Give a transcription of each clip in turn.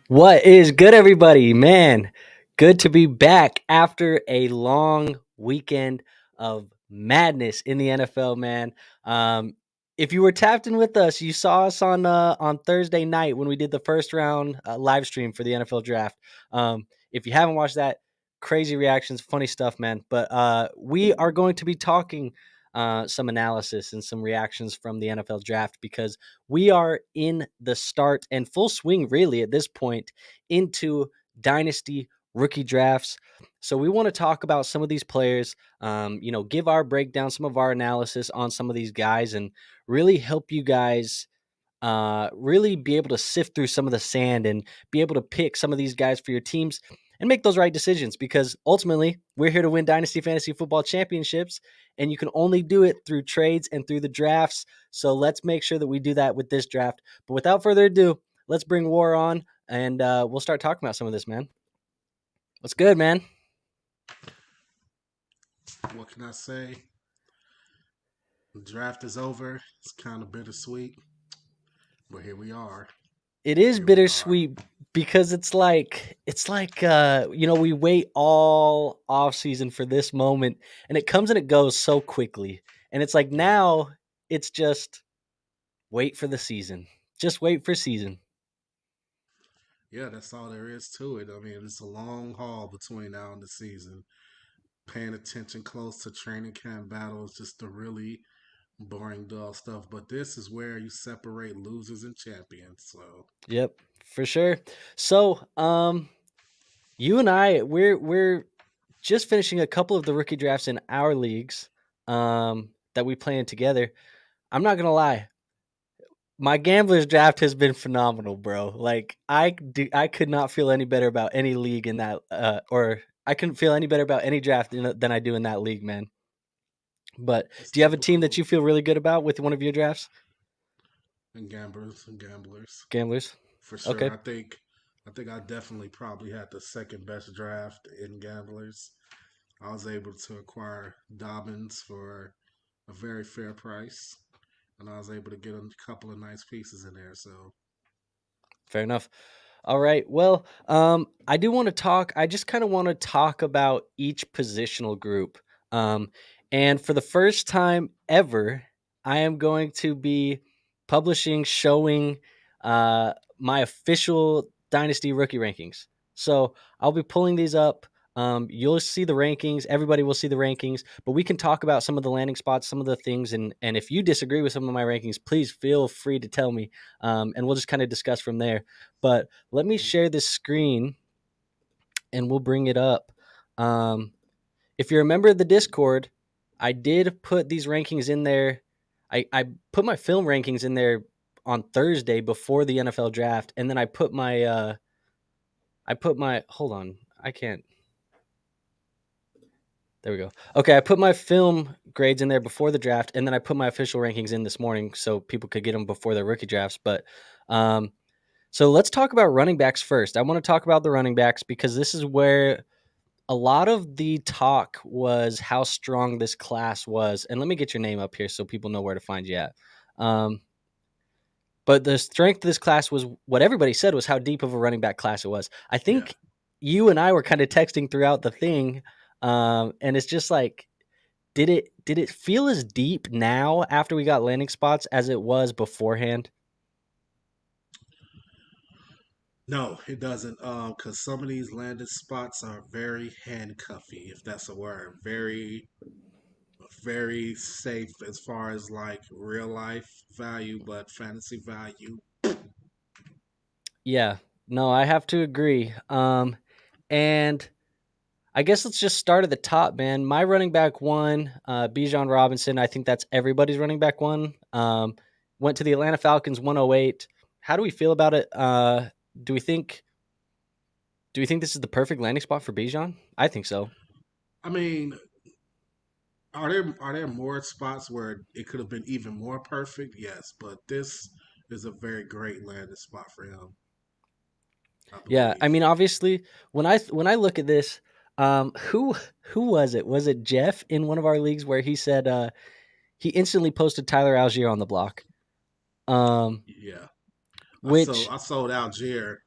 What is good, everybody? Man, good to be back after a long weekend of madness in the NFL, man. Um, if you were tapped in with us, you saw us on Thursday night when we did the first round live stream for the NFL draft. If you haven't watched that, crazy reactions, funny stuff, man. But we are going to be talking some analysis and some reactions from the NFL draft because we are in the start and full swing, really, at this point, into dynasty rookie drafts. So we want to talk about some of these players, give our breakdown, some of our analysis on some of these guys, and really help you guys really be able to sift through some of the sand and be able to pick some of these guys for your teams and make those right decisions because ultimately we're here to win dynasty fantasy football championships and you can only do it through trades and through the drafts. So let's make sure that we do that with this draft. But without further ado, let's bring War on and we'll start talking about some of this, man. What's good, man? What can I say? The draft is over. It's kind of bittersweet, but here we are. It is Here we are. bittersweet because it's like we wait all off season for this moment and it comes and it goes so quickly. And it's like Yeah. now it's just wait for the season. Just wait for season. Yeah, that's all there is to it. I mean, it's a long haul between now and the season. Paying attention close to training camp battles, just the really boring, dull stuff. But this is where you separate losers and champions. So, Yep, for sure. So, you and I we're just finishing a couple of the rookie drafts in our leagues that we play in together. I'm not going to lie. My gamblers draft has been phenomenal, bro. Like I could not feel any better about any league in that, or I couldn't feel any better about any draft than I do in that league, man. But it's do you have a team that typical. you feel really good about with one of your drafts? And gamblers. Gamblers, For sure. okay, I think I definitely probably had the second best draft in gamblers. I was able to acquire Dobbins for a very fair price, and I was able to get a couple of nice pieces in there. So fair enough. All right, well, I do want to talk. I just kind of want to talk about each positional group, um, and for the first time ever, I am going to be publishing, showing my official Dynasty rookie rankings. So I'll be pulling these up. You'll see the rankings. Everybody will see the rankings, but we can talk about some of the landing spots, some of the things, and if you disagree with some of my rankings, please feel free to tell me, and we'll just kind of discuss from there. But let me share this screen and we'll bring it up. Um, if you're a member of the Discord, I did put these rankings in there. I put my film rankings in there on Thursday before the NFL draft, and then I put my hold on, I can't. There we go. Okay, I put my film grades in there before the draft, and then I put my official rankings in this morning so people could get them before their rookie drafts. But so let's talk about running backs first. I want to talk about the running backs because this is where a lot of the talk was how strong this class was. And let me get your name up here so people know where to find you at. Um, but the strength of this class was what everybody said was how deep of a running back class it was. I yeah, think you and I were kind of texting throughout the thing, and it's just like, did it feel as deep now after we got landing spots as it was beforehand? no, it doesn't. Because some of these landed spots are very handcuffy, if that's a word. Very, very safe as far as like real life value, but fantasy value. Yeah, no, I have to agree. And I guess let's just start at the top, man. My running back one, Bijan Robinson. I think that's everybody's running back one. Went to the Atlanta Falcons 108. How do we feel about it? Do we think do we think this is the perfect landing spot for Bijan? I think so. I mean, are there more spots where it could have been even more perfect? Yes, but this is a very great landing spot for him, I Yeah, I believe. mean, obviously, when I look at this, who was it? Was it Jeff in one of our leagues where he said he instantly posted Tyler Algier on the block? Um, Yeah, I sold which I sold Algier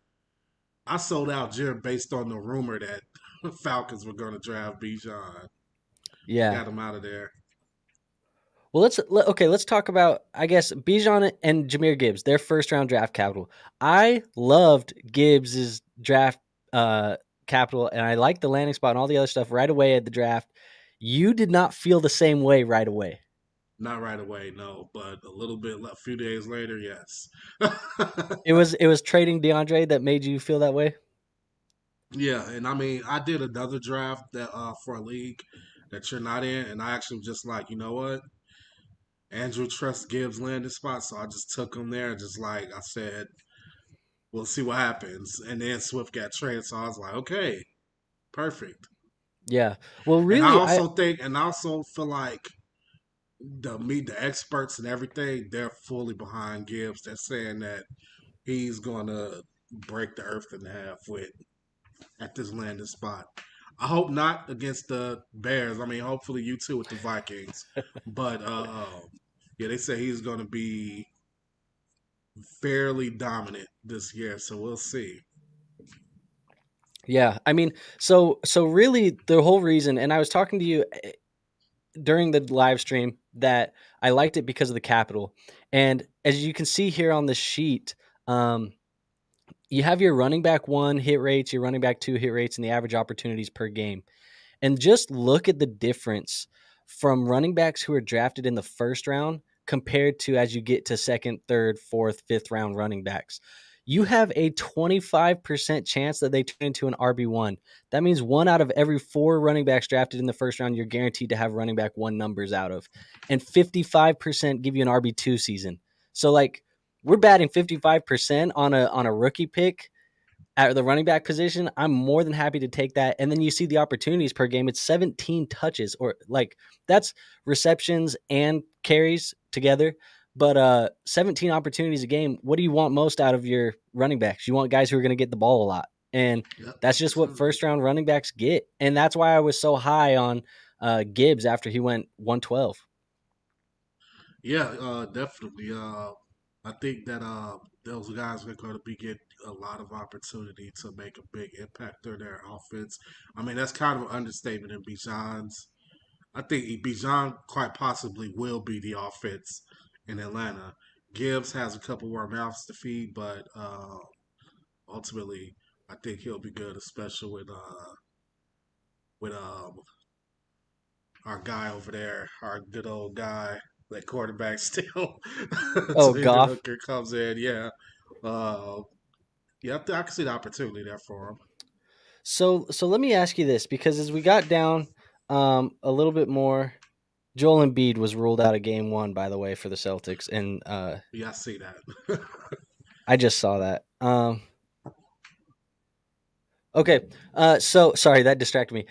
I sold out Jared based on the rumor that Falcons were going to draft Bijan. I Yeah. got him out of there. Well, okay. Let's talk about, I guess, Bijan and Jameer Gibbs, their first round draft capital. I loved Gibbs's draft uh, capital, and I liked the landing spot and all the other stuff right away at the draft. You did not feel the same way right away. Not right away, no, but a little bit, a few days later, yes. It was trading DeAndre that made you feel that way. Yeah, and I mean, I did another draft that for a league that you're not in, and I actually just like, you know what? Andrew trusts Gibbs landing spot, so I just took him there. Just like I said, we'll see what happens. And then Swift got traded, so I was like, okay, perfect. Yeah. Well, And I really, I also think, and I also feel like the experts and everything, they're fully behind Gibbs. They're saying that he's going to break the earth in half with at this landing spot. I hope not against the Bears. I mean, hopefully you too with the Vikings. But yeah, they say he's going to be fairly dominant this year, so we'll see. yeah. I mean, so really, the whole reason, and I was talking to you during the live stream that I liked it because of the capital, and as you can see here on the sheet, um, you have your running back one hit rates, your running back two hit rates, and the average opportunities per game. And just look at the difference from running backs who are drafted in the first round compared to as you get to second, third, fourth, fifth round running backs. You have a 25% chance that they turn into an RB1. That means one out of every four running backs drafted in the first round, you're guaranteed to have running back one numbers out of. And 55% give you an RB2 season. So, like, we're batting 55% on a rookie pick at the running back position. I'm more than happy to take that. And then you see the opportunities per game. It's 17 touches, or like that's receptions and carries together. But 17 opportunities a game. What do you want most out of your running backs? You want guys who are going to get the ball a lot. And Yep, that's just what opportunity. first round running backs get. And that's why I was so high on Gibbs after he went 112. Yeah, definitely. I think that those guys are going to be get a lot of opportunity to make a big impact on their offense. I mean, that's kind of an understatement in Bijan's. I think Bijan quite possibly will be the offense in Atlanta. Gibbs has a couple more mouths to feed, but ultimately, I think he'll be good, especially with our guy over there, our good old guy, that quarterback still, Oh, until Hendon Goff. Hooker comes in. Yeah, uh, yeah, I can see the opportunity there for him. So let me ask you this, because as we got down a little bit more, Joel Embiid was ruled out of game one, by the way, for the Celtics, and Yeah, I see that. I just saw that. Okay, so sorry that distracted me.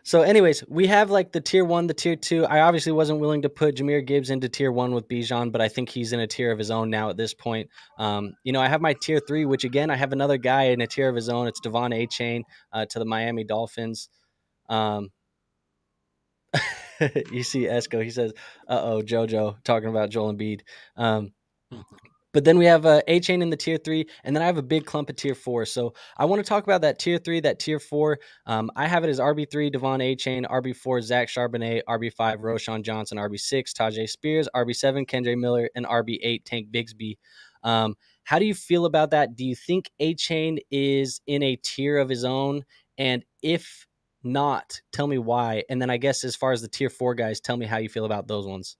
So anyways, we have like the tier one, the tier two. I obviously wasn't willing to put Jameer Gibbs into tier one with Bijan, but I think he's in a tier of his own now at this point. I have my tier three, which again I have another guy in a tier of his own. It's Devon A. Chain to the Miami Dolphins. Um, you see Esco, he says, "Uh oh, JoJo," talking about Joel Embiid. Um, But then we have A Chain in the tier three, and then I have a big clump of tier four. So I want to talk about that tier three, that tier four. I have it as RB3, Devon A Chain, RB4, Zach Charbonnet, RB5, Roshan Johnson, RB6, Tajay Spears, RB7, Kendre Miller, and RB8, Tank Bigsby. Um, how do you feel about that? Do you think A Chain is in a tier of his own? And if not, tell me why. And then I guess as far as the tier four guys, tell me how you feel about those ones.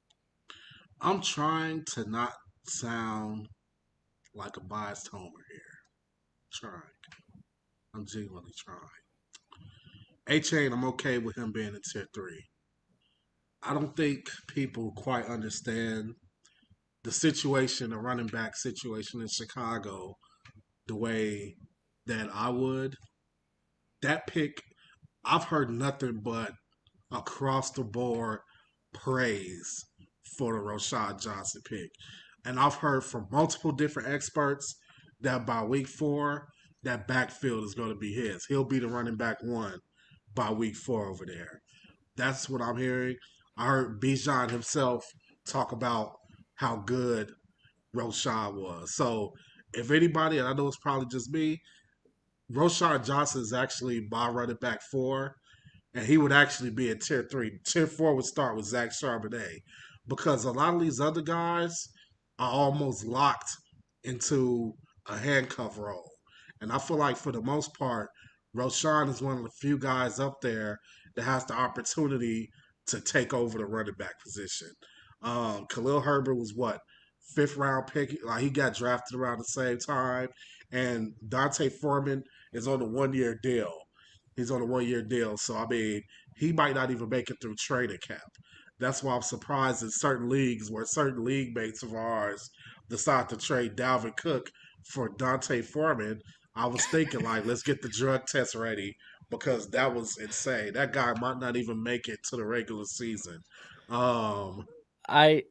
I'm trying to not sound like a biased homer here. Trying. I'm genuinely trying. A Chain, I'm okay with him being in tier three. I don't think people quite understand the situation, the running back situation in Chicago, the way that I would. That pick, I've heard nothing but across the board praise for the Rashad Johnson pick. And I've heard from multiple different experts that by week four, that backfield is going to be his. He'll be the running back one by week four over there. That's what I'm hearing. I heard Bijan himself talk about how good Rashad was. So if anybody, and I know it's probably just me, Roshan Johnson is actually my running back four, and he would actually be in tier three. Tier four would start with Zach Charbonnet because a lot of these other guys are almost locked into a handcuff role. And I feel like for the most part, Roshan is one of the few guys up there that has the opportunity to take over the running back position. Khalil Herbert was what, fifth round pick? Like he got drafted around the same time, and Dante Foreman is on a 1 year deal. He's on a 1 year deal. So, I mean, he might not even make it through training camp. That's why I'm surprised in certain leagues where certain league mates of ours decide to trade Dalvin Cook for Dante Foreman. I was thinking, like, let's get the drug test ready because that was insane. That guy might not even make it to the regular season. Um, I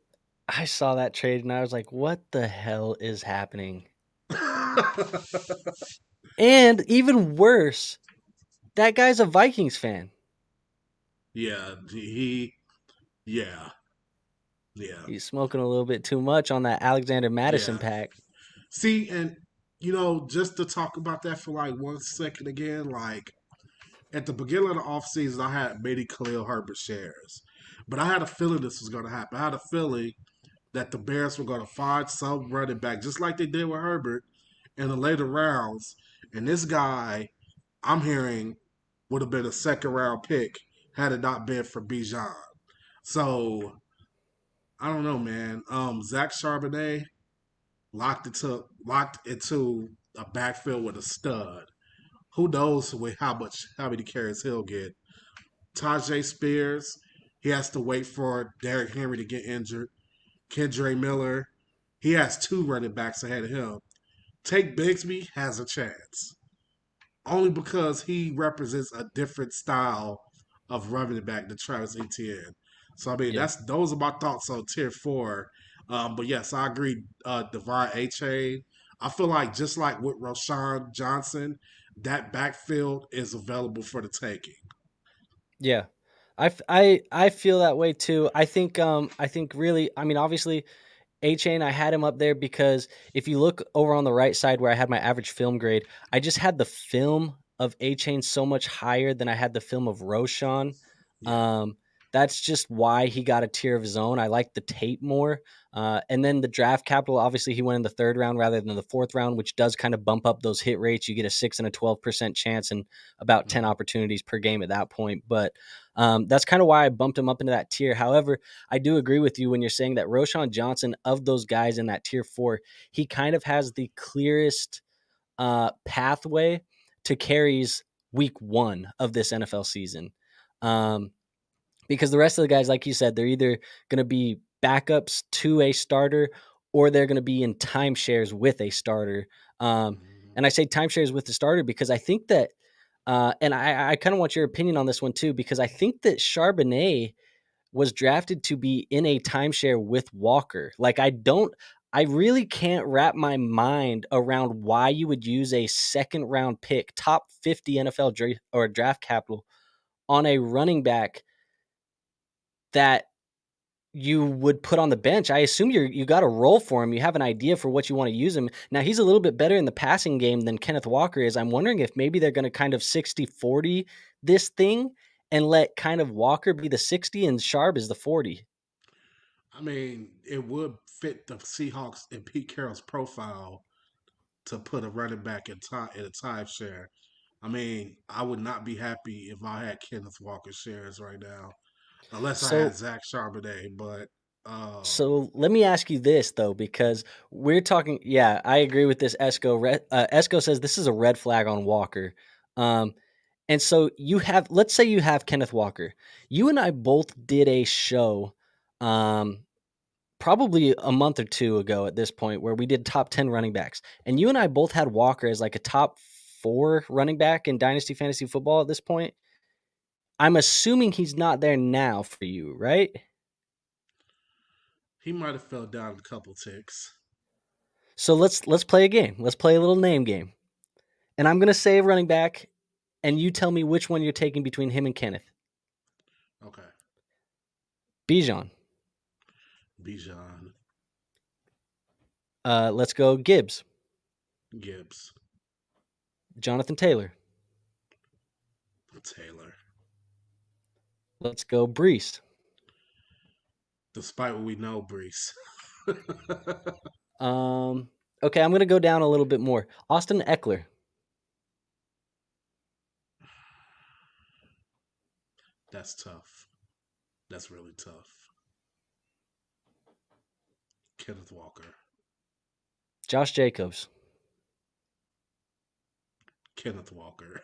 I saw that trade and I was like, what the hell is happening? And even worse, that guy's a Vikings fan. yeah, yeah, yeah, He's smoking a little bit too much on that Alexander Madison yeah. pack. See, and just to talk about that for like 1 second again, like at the beginning of the offseason, I had many Khalil Herbert shares. But I had a feeling this was going to happen. I had a feeling that the Bears were going to find some running back, just like they did with Herbert in the later rounds. And this guy, I'm hearing, would have been a second round pick had it not been for Bijan. So I don't know, man. Zach Charbonnet locked into a backfield with a stud. Who knows with how many carries he'll get. Tajay Spears, he has to wait for Derrick Henry to get injured. Kendre Miller, he has two running backs ahead of him. Take Bigsby has a chance. Only because he represents a different style of running back than Travis Etienne. So I mean Yeah. those are my thoughts on tier four. But yes, I agree. Devon A Chain. I feel like just like with Roshan Johnson, that backfield is available for the taking. Yeah. I feel that way too. I think really, I mean, obviously A Chain, I had him up there because if you look over on the right side where I had my average film grade, I just had the film of A Chain so much higher than I had the film of Roshan. Yeah. Um, that's just why he got a tier of his own. I like the tape more. And then the draft capital, obviously, he went in the third round rather than the fourth round, which does kind of bump up those hit rates. You get a 6 and a 12% chance and about 10 Mm-hmm. opportunities per game at that point. But that's kind of why I bumped him up into that tier. However, I do agree with you when you're saying that Roshan Johnson, of those guys in that tier four, he kind of has the clearest pathway to carries week one of this NFL season. Um, because the rest of the guys, like you said, they're either going to be backups to a starter or they're going to be in timeshares with a starter. Um, Mm-hmm. and I say timeshares with the starter because I think that, and I kind of want your opinion on this one too, because I think that Charbonnet was drafted to be in a timeshare with Walker. I really can't wrap my mind around why you would use a second round pick, top 50 NFL or draft capital on a running back that you would put on the bench. I assume you got a role for him. You have an idea for what you want to use him. Now, he's a little bit better in the passing game than Kenneth Walker is. I'm wondering if maybe they're going to kind of 60-40 this thing and let kind of Walker be the 60 and Sharp is the 40. I mean, it would fit the Seahawks and Pete Carroll's profile to put a running back in a timeshare. I mean, I would not be happy if I had Kenneth Walker shares right now, unless I had So Zach Charbonnet. But So let me ask you this though, because we're talking. Yeah, I agree with this. Esco says this is a red flag on Walker. Um, and so you have, let's say you have Kenneth Walker. You and I both did a show, um, probably a month or two ago at this point, where we did top 10 running backs, and you and I both had Walker as like a top four running back in Dynasty Fantasy Football at this point. I'm assuming he's not there now for you, right? he might have fell down a couple ticks. So let's play a game. Let's play a little name game. And I'm gonna say a running back, and you tell me which one you're taking between him and Kenneth. Okay, Bijan. Bijan, Let's go Gibbs. Gibbs, Jonathan Taylor. Taylor. Let's go Brees. Despite what we know, Brees. Okay, I'm gonna go down a little bit more. Austin Eckler. That's tough. That's really tough. Kenneth Walker. Josh Jacobs. Kenneth Walker.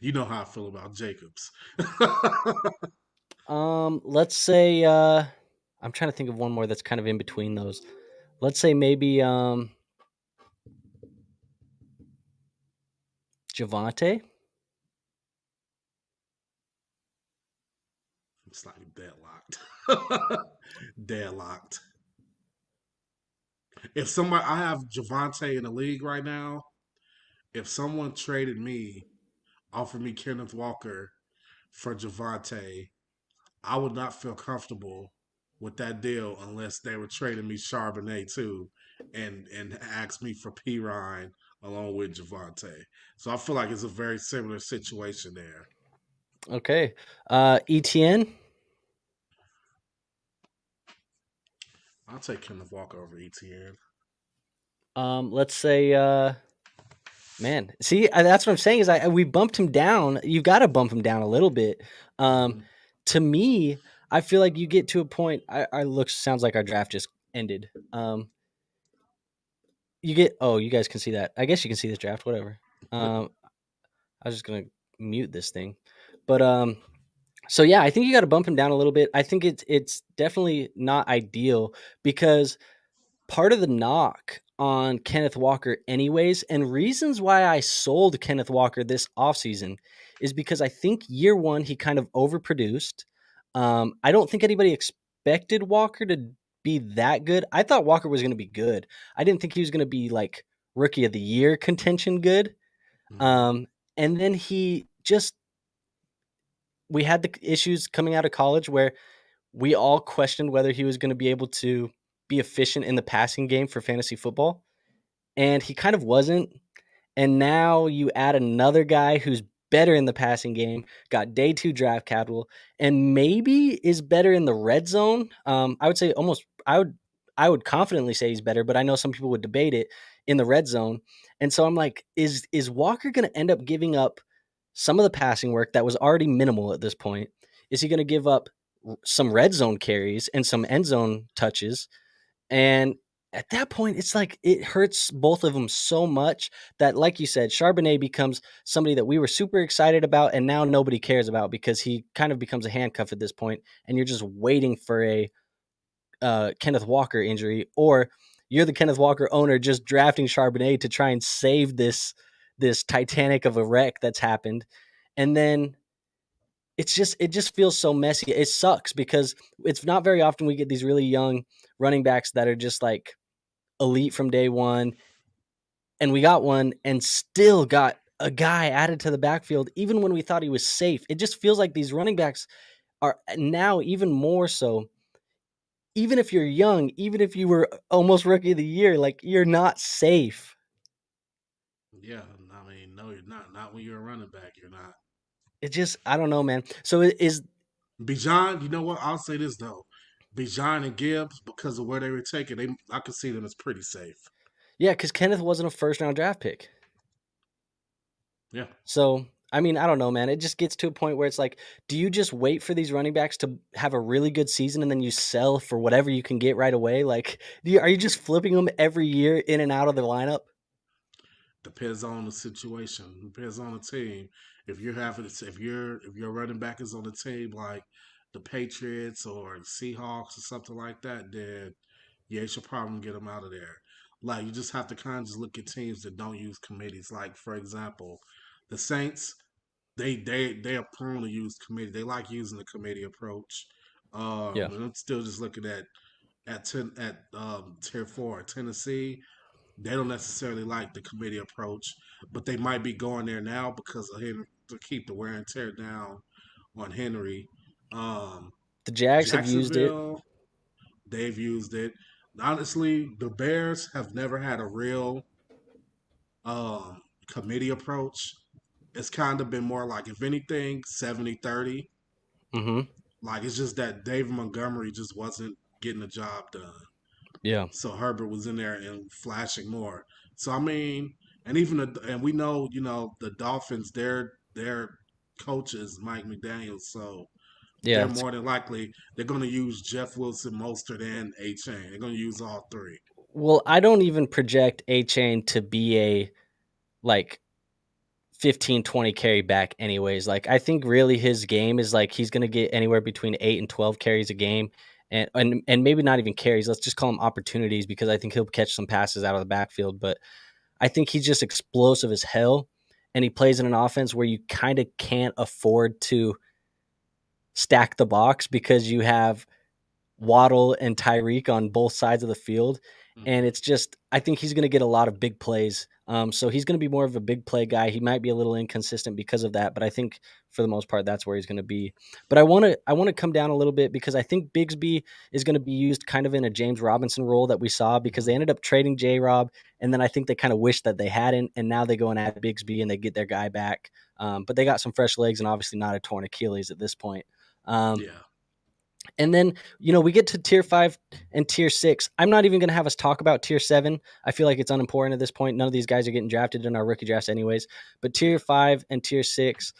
You know how I feel about Jacobs. Let's say I'm trying to think of one more that's kind of in between those. Let's say maybe Javante. It's like deadlocked. Deadlocked. If somebody, I have Javante in the league right now. If someone traded me, offered me Kenneth Walker for Javante, I would not feel comfortable with that deal unless they were trading me Charbonnet too, and asked me for P Ryan along with Javante. So I feel like it's a very similar situation there. Okay. ETN. I'll take Kenneth Walker over ETN. Let's say man. See, that's what I'm saying is we bumped him down. You've got to bump him down a little bit. Um, Mm-hmm. to me, I feel like you get to a point. Our looks sounds like our draft just ended. You get. Oh, you guys can see that. I guess you can see this draft. Whatever. I was just gonna mute this thing, but so yeah, I think you got to bump him down a little bit. I think it's definitely not ideal because part of the knock on Kenneth Walker, anyways, and reasons why I sold Kenneth Walker this offseason is because I think year one he kind of overproduced. I don't think anybody expected Walker to be that good. I thought Walker was going to be good. I didn't think he was going to be like rookie of the year contention good. Mm-hmm. Um, and then he just we had the issues coming out of college where we all questioned whether he was going to be able to be efficient in the passing game for fantasy football, and he kind of wasn't. And now you add another guy who's better in the passing game, got day two draft capital, and maybe is better in the red zone. I would say almost. I would confidently say he's better, but I know some people would debate it in the red zone. And so I'm like, is Walker going to end up giving up some of the passing work that was already minimal at this point? Is he going to give up some red zone carries and some end zone touches? And at that point, it's like it hurts both of them so much that, like you said, Charbonnet becomes somebody that we were super excited about, and now nobody cares about because he kind of becomes a handcuff at this point, and you're just waiting for a Kenneth Walker injury, or you're the Kenneth Walker owner just drafting Charbonnet to try and save this Titanic of a wreck that's happened, and then it just feels so messy. It sucks because it's not very often we get these really young running backs that are just like elite from day one, and we got one and still got a guy added to the backfield even when we thought he was safe. It just feels like these running backs are now even more so. Even if you're young, even if you were almost rookie of the year, like you're not safe. Yeah, I mean, no, you're not. Not when you're a running back. You're not. It just I don't know, man. So it is Bijan, you know what? I'll say this though. Bijan and Gibbs, because of where they were taken, I could see them as pretty safe. yeah, because Kenneth wasn't a first round draft pick. Yeah. So, I mean, I don't know, man. It just gets to a point where it's like, do you just wait for these running backs to have a really good season and then you sell for whatever you can get right away? Like, are you just flipping them every year in and out of the lineup? Depends on the situation. Depends on the team. If your running back is on the team like the Patriots or the Seahawks or something like that, then yeah, you should probably get them out of there. Like you just have to kind of just look at teams that don't use committees. Like for example, the Saints, they are prone to use committee. They like using the committee approach. Yeah. And I'm still just looking at tier four Tennessee. They don't necessarily like the committee approach, but they might be going there now because of him to keep the wear and tear down on Henry. Um, The Jags have used it. Jacksonville, they've used it. Honestly, the Bears have never had a real committee approach, it's kind of been more like, if anything, 70-30. Mm-hmm. Like, it's just that David Montgomery just wasn't getting the job done. Yeah. So Herbert was in there and flashing more. So I mean, and even and we know, the Dolphins, their coach is Mike McDaniel, so they're Yeah. more than likely they're going to use Jeff Wilson, Mostert, and A Chain. They're going to use all three. Well, I don't even project A Chain to be a like 15-20 carry back anyways. Like I think really his game is like he's gonna get anywhere between 8 and 12 carries a game. And maybe not even carries. Let's just call them opportunities because I think he'll catch some passes out of the backfield. But I think he's just explosive as hell. And he plays in an offense where you kind of can't afford to stack the box because you have Waddle and Tyreek on both sides of the field. And Mm-hmm. it's just, I think he's going to get a lot of big plays. So he's going to be more of a big play guy. He might be a little inconsistent because of that, but I think for the most part, that's where he's going to be. But I want to come down a little bit because I think Bigsby is going to be used kind of in a James Robinson role that we saw because Mm-hmm. they ended up trading J Rob. And then I think they kind of wish that they hadn't. And now they go and add Bigsby and they get their guy back. But they got some fresh legs and obviously not a torn Achilles at this point. Um, Yeah. and then, we get to tier 5 and tier 6. I'm not even going to have us talk about tier 7. I feel like it's unimportant at this point. None of these guys are getting drafted in our rookie drafts anyways. But tier Yeah. 5 and tier 6,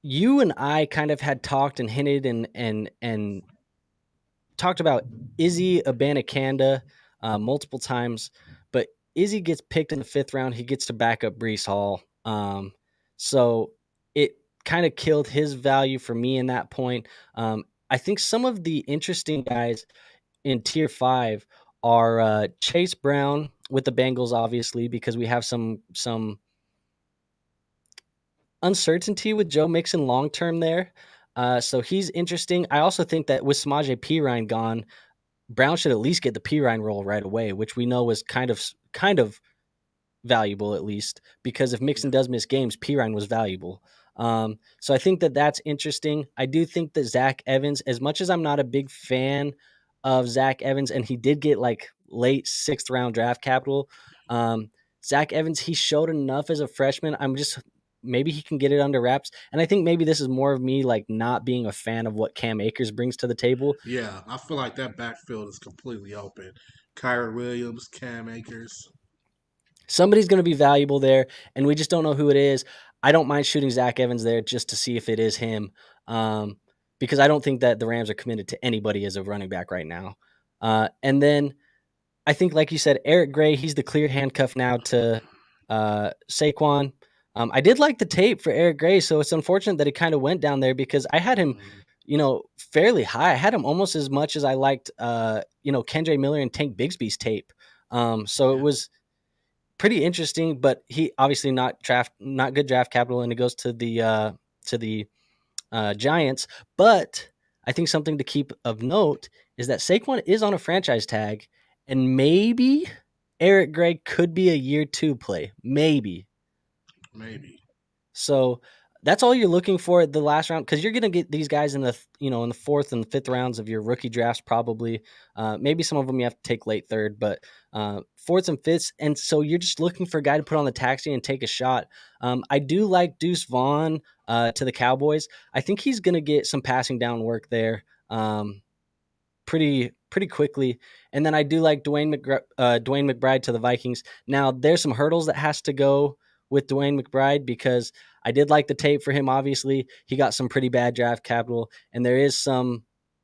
you and I kind of had talked and hinted and talked about Izzy Abanikanda multiple times, but Izzy gets picked in the 5th round. He gets to back up Brees Hall. So it kind of killed his value for me in that point. I think some of the interesting guys in tier 5 are Chase Brown with the Bengals, obviously, because we have some uncertainty with Joe Mixon long term there. So he's interesting. I also think that with Samaje Perine gone, Brown should at least get the Pirine role right away, which we know was kind of valuable at least because if Mixon Yeah. does miss games, Pirine was valuable. So I think that that's interesting. I do think that Zach Evans, as much as I'm not a big fan of Zach Evans, and he did get like late 6th round draft capital, um, Zach Evans, he showed enough as a freshman. I'm just maybe he can get it under wraps. And I think maybe this is more of me like not being a fan of what Cam Akers brings to the table. Yeah. I feel like that backfield is completely open. Kyrie Williams, Cam Akers. Somebody's going to be valuable there, and we just don't know who it is. I don't mind shooting Zach Evans there just to see if it is him, because I don't think that the Rams are committed to anybody as a running back right now. And then I think, like you said, Eric Gray, he's the cleared handcuff now to Saquon. I did like the tape for Eric Gray, so it's unfortunate that he kind of went down there because I had him, Mm-hmm. fairly high. I had him almost as much as I liked, Kendra Miller and Tank Bigsby's tape. So it Yeah. was pretty interesting, but he obviously not good draft capital, and it goes to the Giants. But I think something to keep of note is that Saquon is on a franchise tag, and maybe Eric Gray could be a year 2 play, maybe. Maybe. So that's all you're looking for at the last round because you're going to get these guys in the 4th and 5th rounds of your rookie drafts probably. Maybe some of them you have to take late 3rd, but 4th and 5th, and so you're just looking for a guy to put on the taxi and take a shot. I do like Deuce Vaughn to the Cowboys. I think he's going to get some passing down work there. Pretty quickly. And then I do like Dwayne McBride to the Vikings. Now there's some hurdles that has to go with Dwayne McBride because I did like the tape for him. Obviously, he got some pretty bad draft capital, and there is some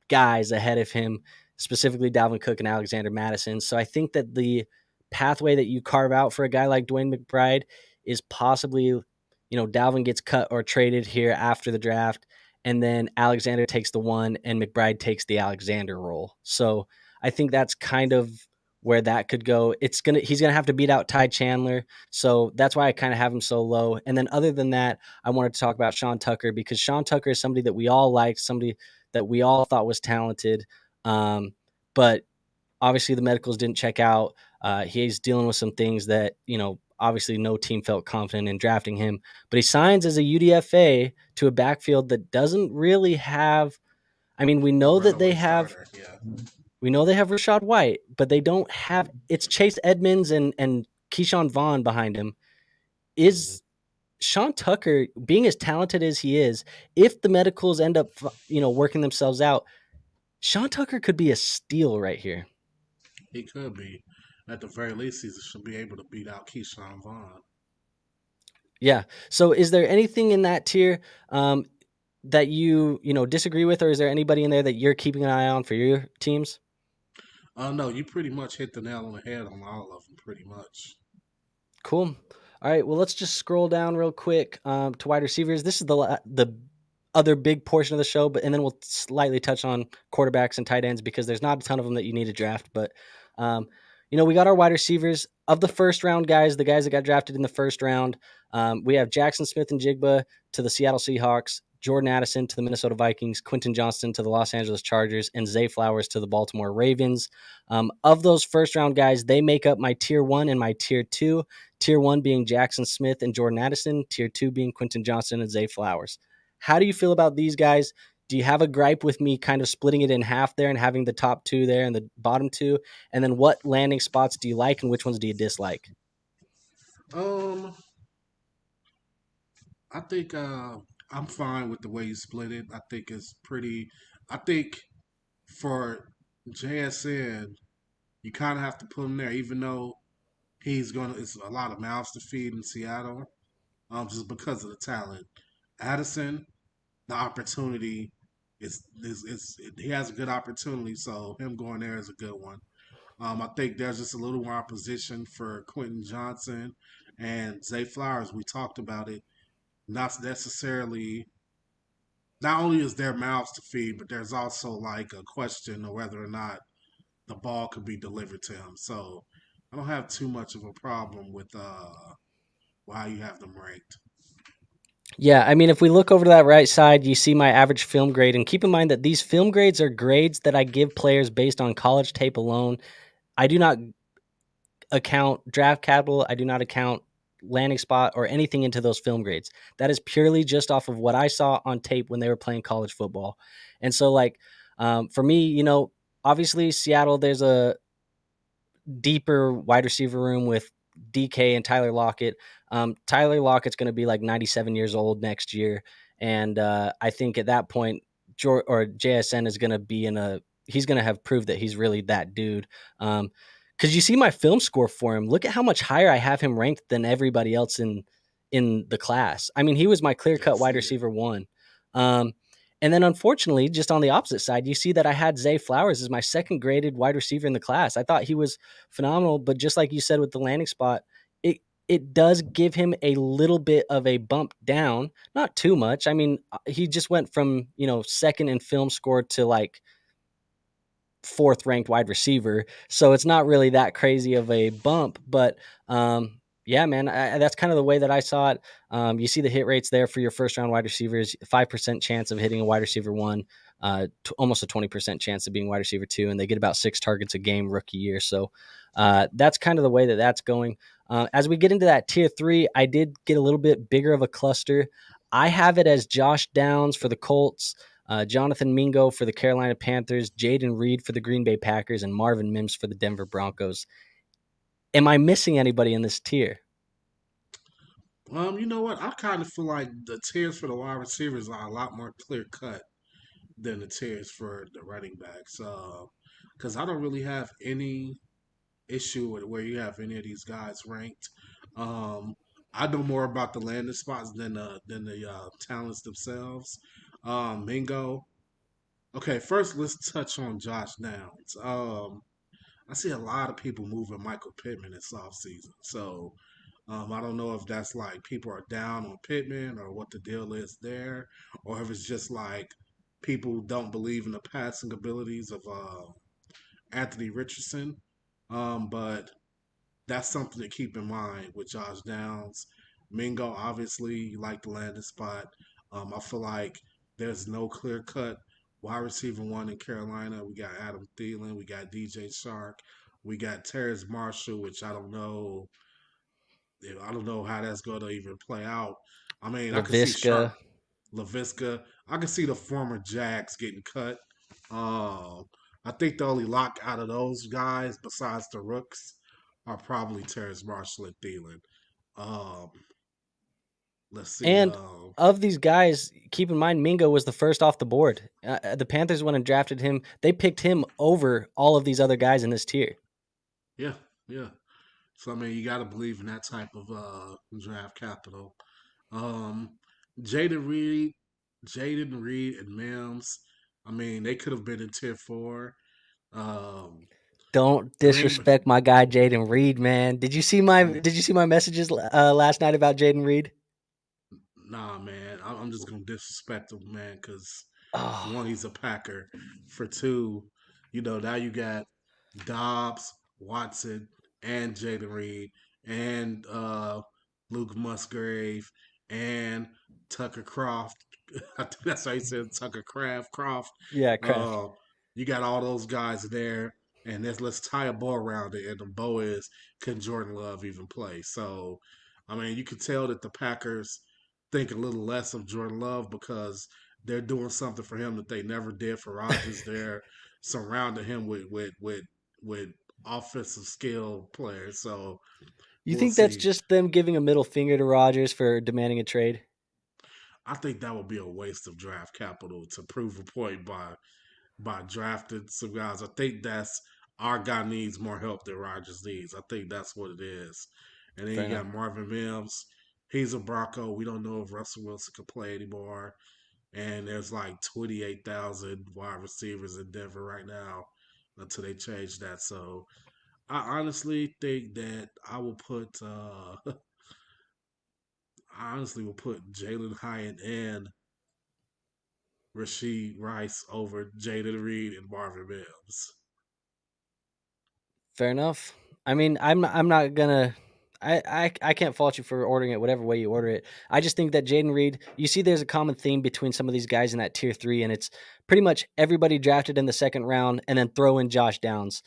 guys ahead of him, specifically Dalvin Cook and Alexander Madison. So I think that the pathway that you carve out for a guy like Dwayne McBride is possibly, Dalvin gets cut or traded here after the draft, and then Alexander takes the 1 and McBride takes the Alexander role. So I think that's kind of where that could go. He's gonna have to beat out Ty Chandler. So that's why I kind of have him so low. And then other than that, I wanted to talk about Sean Tucker because Sean Tucker is somebody that we all liked, somebody that we all thought was talented. But obviously the medicals didn't check out. He's dealing with some things that, obviously no team felt confident in drafting him, but he signs as a UDFA to a backfield that doesn't really have. I mean, we A know that they runaway have starter. Yeah. we know they have Rashad White, but they don't have. It's Chase Edmonds and Keyshawn Vaughn behind him. Mhm. Is Sean Tucker, being as talented as he is, if the medicals end up, working themselves out, Sean Tucker could be a steal right here. He could be. At the very least, he should be able to beat out Keyshawn Vaughn. Yeah. So, is there anything in that tier that you disagree with, or is there anybody in there that you're keeping an eye on for your teams? No, you pretty much hit the nail on the head on all of them, pretty much. Cool. All right. Well, let's just scroll down real quick to wide receivers. This is the other big portion of the show, but and then we'll slightly touch on quarterbacks and tight ends because there's not a ton of them that you need to draft. But um, we got our wide receivers of the first round guys, the guys that got drafted in the first round. We have Jackson Smith and Jigba to the Seattle Seahawks, Jordan Addison to the Minnesota Vikings, Quentin Johnston to the Los Angeles Chargers, and Zay Flowers to the Baltimore Ravens. Of those first round guys, they make up my tier one and my tier two. Tier one being Jackson Smith and Jordan Addison, tier two being Quentin Johnston and Zay Flowers. How do you feel about these guys? Do you have a gripe with me kind of splitting it in half there and having the top two there and the bottom two? And then what landing spots do you like and which ones do you dislike? Um, I think I'm fine with the way you split it. I think it's pretty. I think for JSN, you kind of have to put him there, even though he's gonna. It's a lot of mouths to feed in Seattle, just because of the talent. Addison, the opportunity is he has a good opportunity, so him going there is a good one. I think there's just a little more opposition for Quentin Johnson and Zay Flowers. We talked about it. Not necessarily. Not only is there mouths to feed, but there's also like a question of whether or not the ball could be delivered to him. So I don't have too much of a problem with why you have them ranked. Yeah, I mean, if we look over to that right side, you see my average film grade. And keep in mind that these film grades are grades that I give players based on college tape alone. I do not account draft capital. I do not account landing spot or anything into those film grades. That is purely just off of what I saw on tape when they were playing college football. And so, like, for me, obviously Seattle, there's a deeper wide receiver room with DK and Tyler Lockett. Tyler Lockett's going to be like 97 years old next year, and I think at that point, JSN is going to be he's going to have proved that he's really that dude. Because you see my film score for him, look at how much higher I have him ranked than everybody else in the class. I mean, he was my clear Yeah, I cut wide see it. receiver one. Um, and then unfortunately, just on the opposite side, you see that I had Zay Flowers as my second graded wide receiver in the class. I thought he was phenomenal, but just like you said with the landing spot, it it does give him a little bit of a bump down, not too much. I mean, he just went from, second in film score to like fourth ranked wide receiver. So it's not really that crazy of a bump, but yeah, man, that's kind of the way that I saw it. You see the hit rates there for your first round wide receivers, 5% chance of hitting a wide receiver one, almost a 20% chance of being wide receiver two, and they get about 6 targets a game rookie year. So that's kind of the way that that's going. As we get into that tier three, I did get a little bit bigger of a cluster. I have it as Josh Downs for the Colts, Jonathan Mingo for the Carolina Panthers, Jaden Reed for the Green Bay Packers, and Marvin Mims for the Denver Broncos. Am I missing anybody in this tier? You know what? I kind of feel like the tiers for the wide receivers are a lot more clear cut than the tiers for the running backs. Because I don't really have any issue with where you have any of these guys ranked. Um, I know more about the landing spots than the talents themselves. Mingo. Okay, first let's touch on Josh Downs. I see a lot of people moving Michael Pittman this offseason. So I don't know if that's like people are down on Pittman or what the deal is there, or if it's just like people don't believe in the passing abilities of Anthony Richardson. But that's something to keep in mind with Josh Downs. Mingo, obviously, you like the landing spot. I feel like there's no clear cut wide receiver one in Carolina. We got Adam Thielen, we got DJ Shark, we got Terrace Marshall, which I don't know how that's going to even play out. I mean, I can see Shark, LaVisca. Lavisca. I can see the former Jags getting cut. Um, I think the only lock out of those guys, besides the Rooks, are probably Terrence Marshall and Thielen. Um, let's see. And of these guys, keep in mind Mingo was the first off the board. The Panthers went and drafted him. They picked him over all of these other guys in this tier. Yeah, yeah. So I mean, you got to believe in that type of draft capital. Um, Jaden Reed, Jaden Reed, and Mims. I mean, they could have been in tier four. Um, Don't Green, disrespect my guy Jaden Reed, man. Did you see my messages last night about Jaden Reed? nah, man. I'm just gonna disrespect him, man, because for Oh, one, he's a Packer. For two, now you got Dobbs, Watson, and Jaden Reed, and Luke Musgrave, and Tucker Croft. I think that's how he said Tucker Craft. Croft. yeah, Kraft. Uh, you got all those guys there, and let's tie a bow around it. And the bow is, can Jordan Love even play? So, I mean, you can tell that the Packers think a little less of Jordan Love because they're doing something for him that they never did for Rodgers. They're surrounding him with offensive skill players. So You we'll think that's see. just them giving a middle finger to Rodgers for demanding a trade? I think that would be a waste of draft capital to prove a point by drafting some guys. I think that's our guy needs more help than Rodgers needs. I think that's what it is. And then Fair you enough. got Marvin Mims. He's a Bronco. We don't know if Russell Wilson can play anymore. And there's like 28,000 wide receivers in Denver right now until they change that. So I honestly think that I honestly will put Jalen Hyatt and Rasheed Rice over Jaden Reed and Marvin Mims. Fair enough. I mean, I'm not gonna. I can't fault you for ordering it whatever way you order it. I just think that Jaden Reed, you see, there's a common theme between some of these guys in that tier three, and it's pretty much everybody drafted in the second round, and then throw in Josh Downs.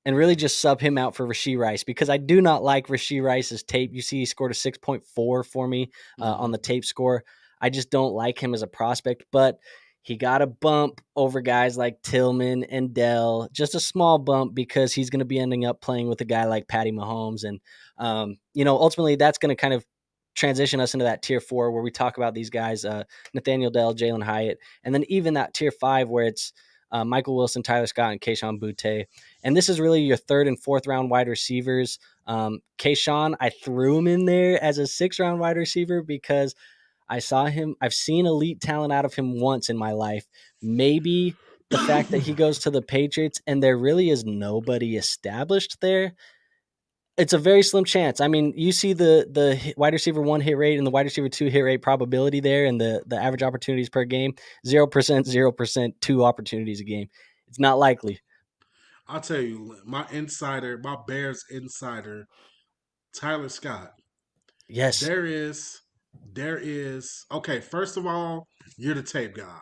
And really just sub him out for Rashee Rice because I do not like Rashee Rice's tape. You see, he scored a 6.4 for me on Mm-hmm. the tape score. I just don't like him as a prospect, but he got a bump over guys like Tillman and Dell, just a small bump because he's going to be ending up playing with a guy like Patty Mahomes. And, ultimately that's going to kind of transition us into that tier four where we talk about these guys, Nathaniel Dell, Jalen Hyatt, and then even that tier five where it's Michael Wilson, Tyler Scott, and Kayshon Boutte. And this is really your third and fourth round wide receivers. Kayshawn, I threw him in there as a 6th round wide receiver because I've seen elite talent out of him once in my life. Maybe the fact that he goes to the Patriots and there really is nobody established there. It's a very slim chance. I mean, you see the wide receiver one hit rate and the wide receiver two hit rate probability there, and the average opportunities per game 0%, 0%, 2 opportunities a game. It's not likely. I'll tell you, my Bears insider, Tyler Scott. Yes, There is, there is. Okay, first of all, you're the tape guy.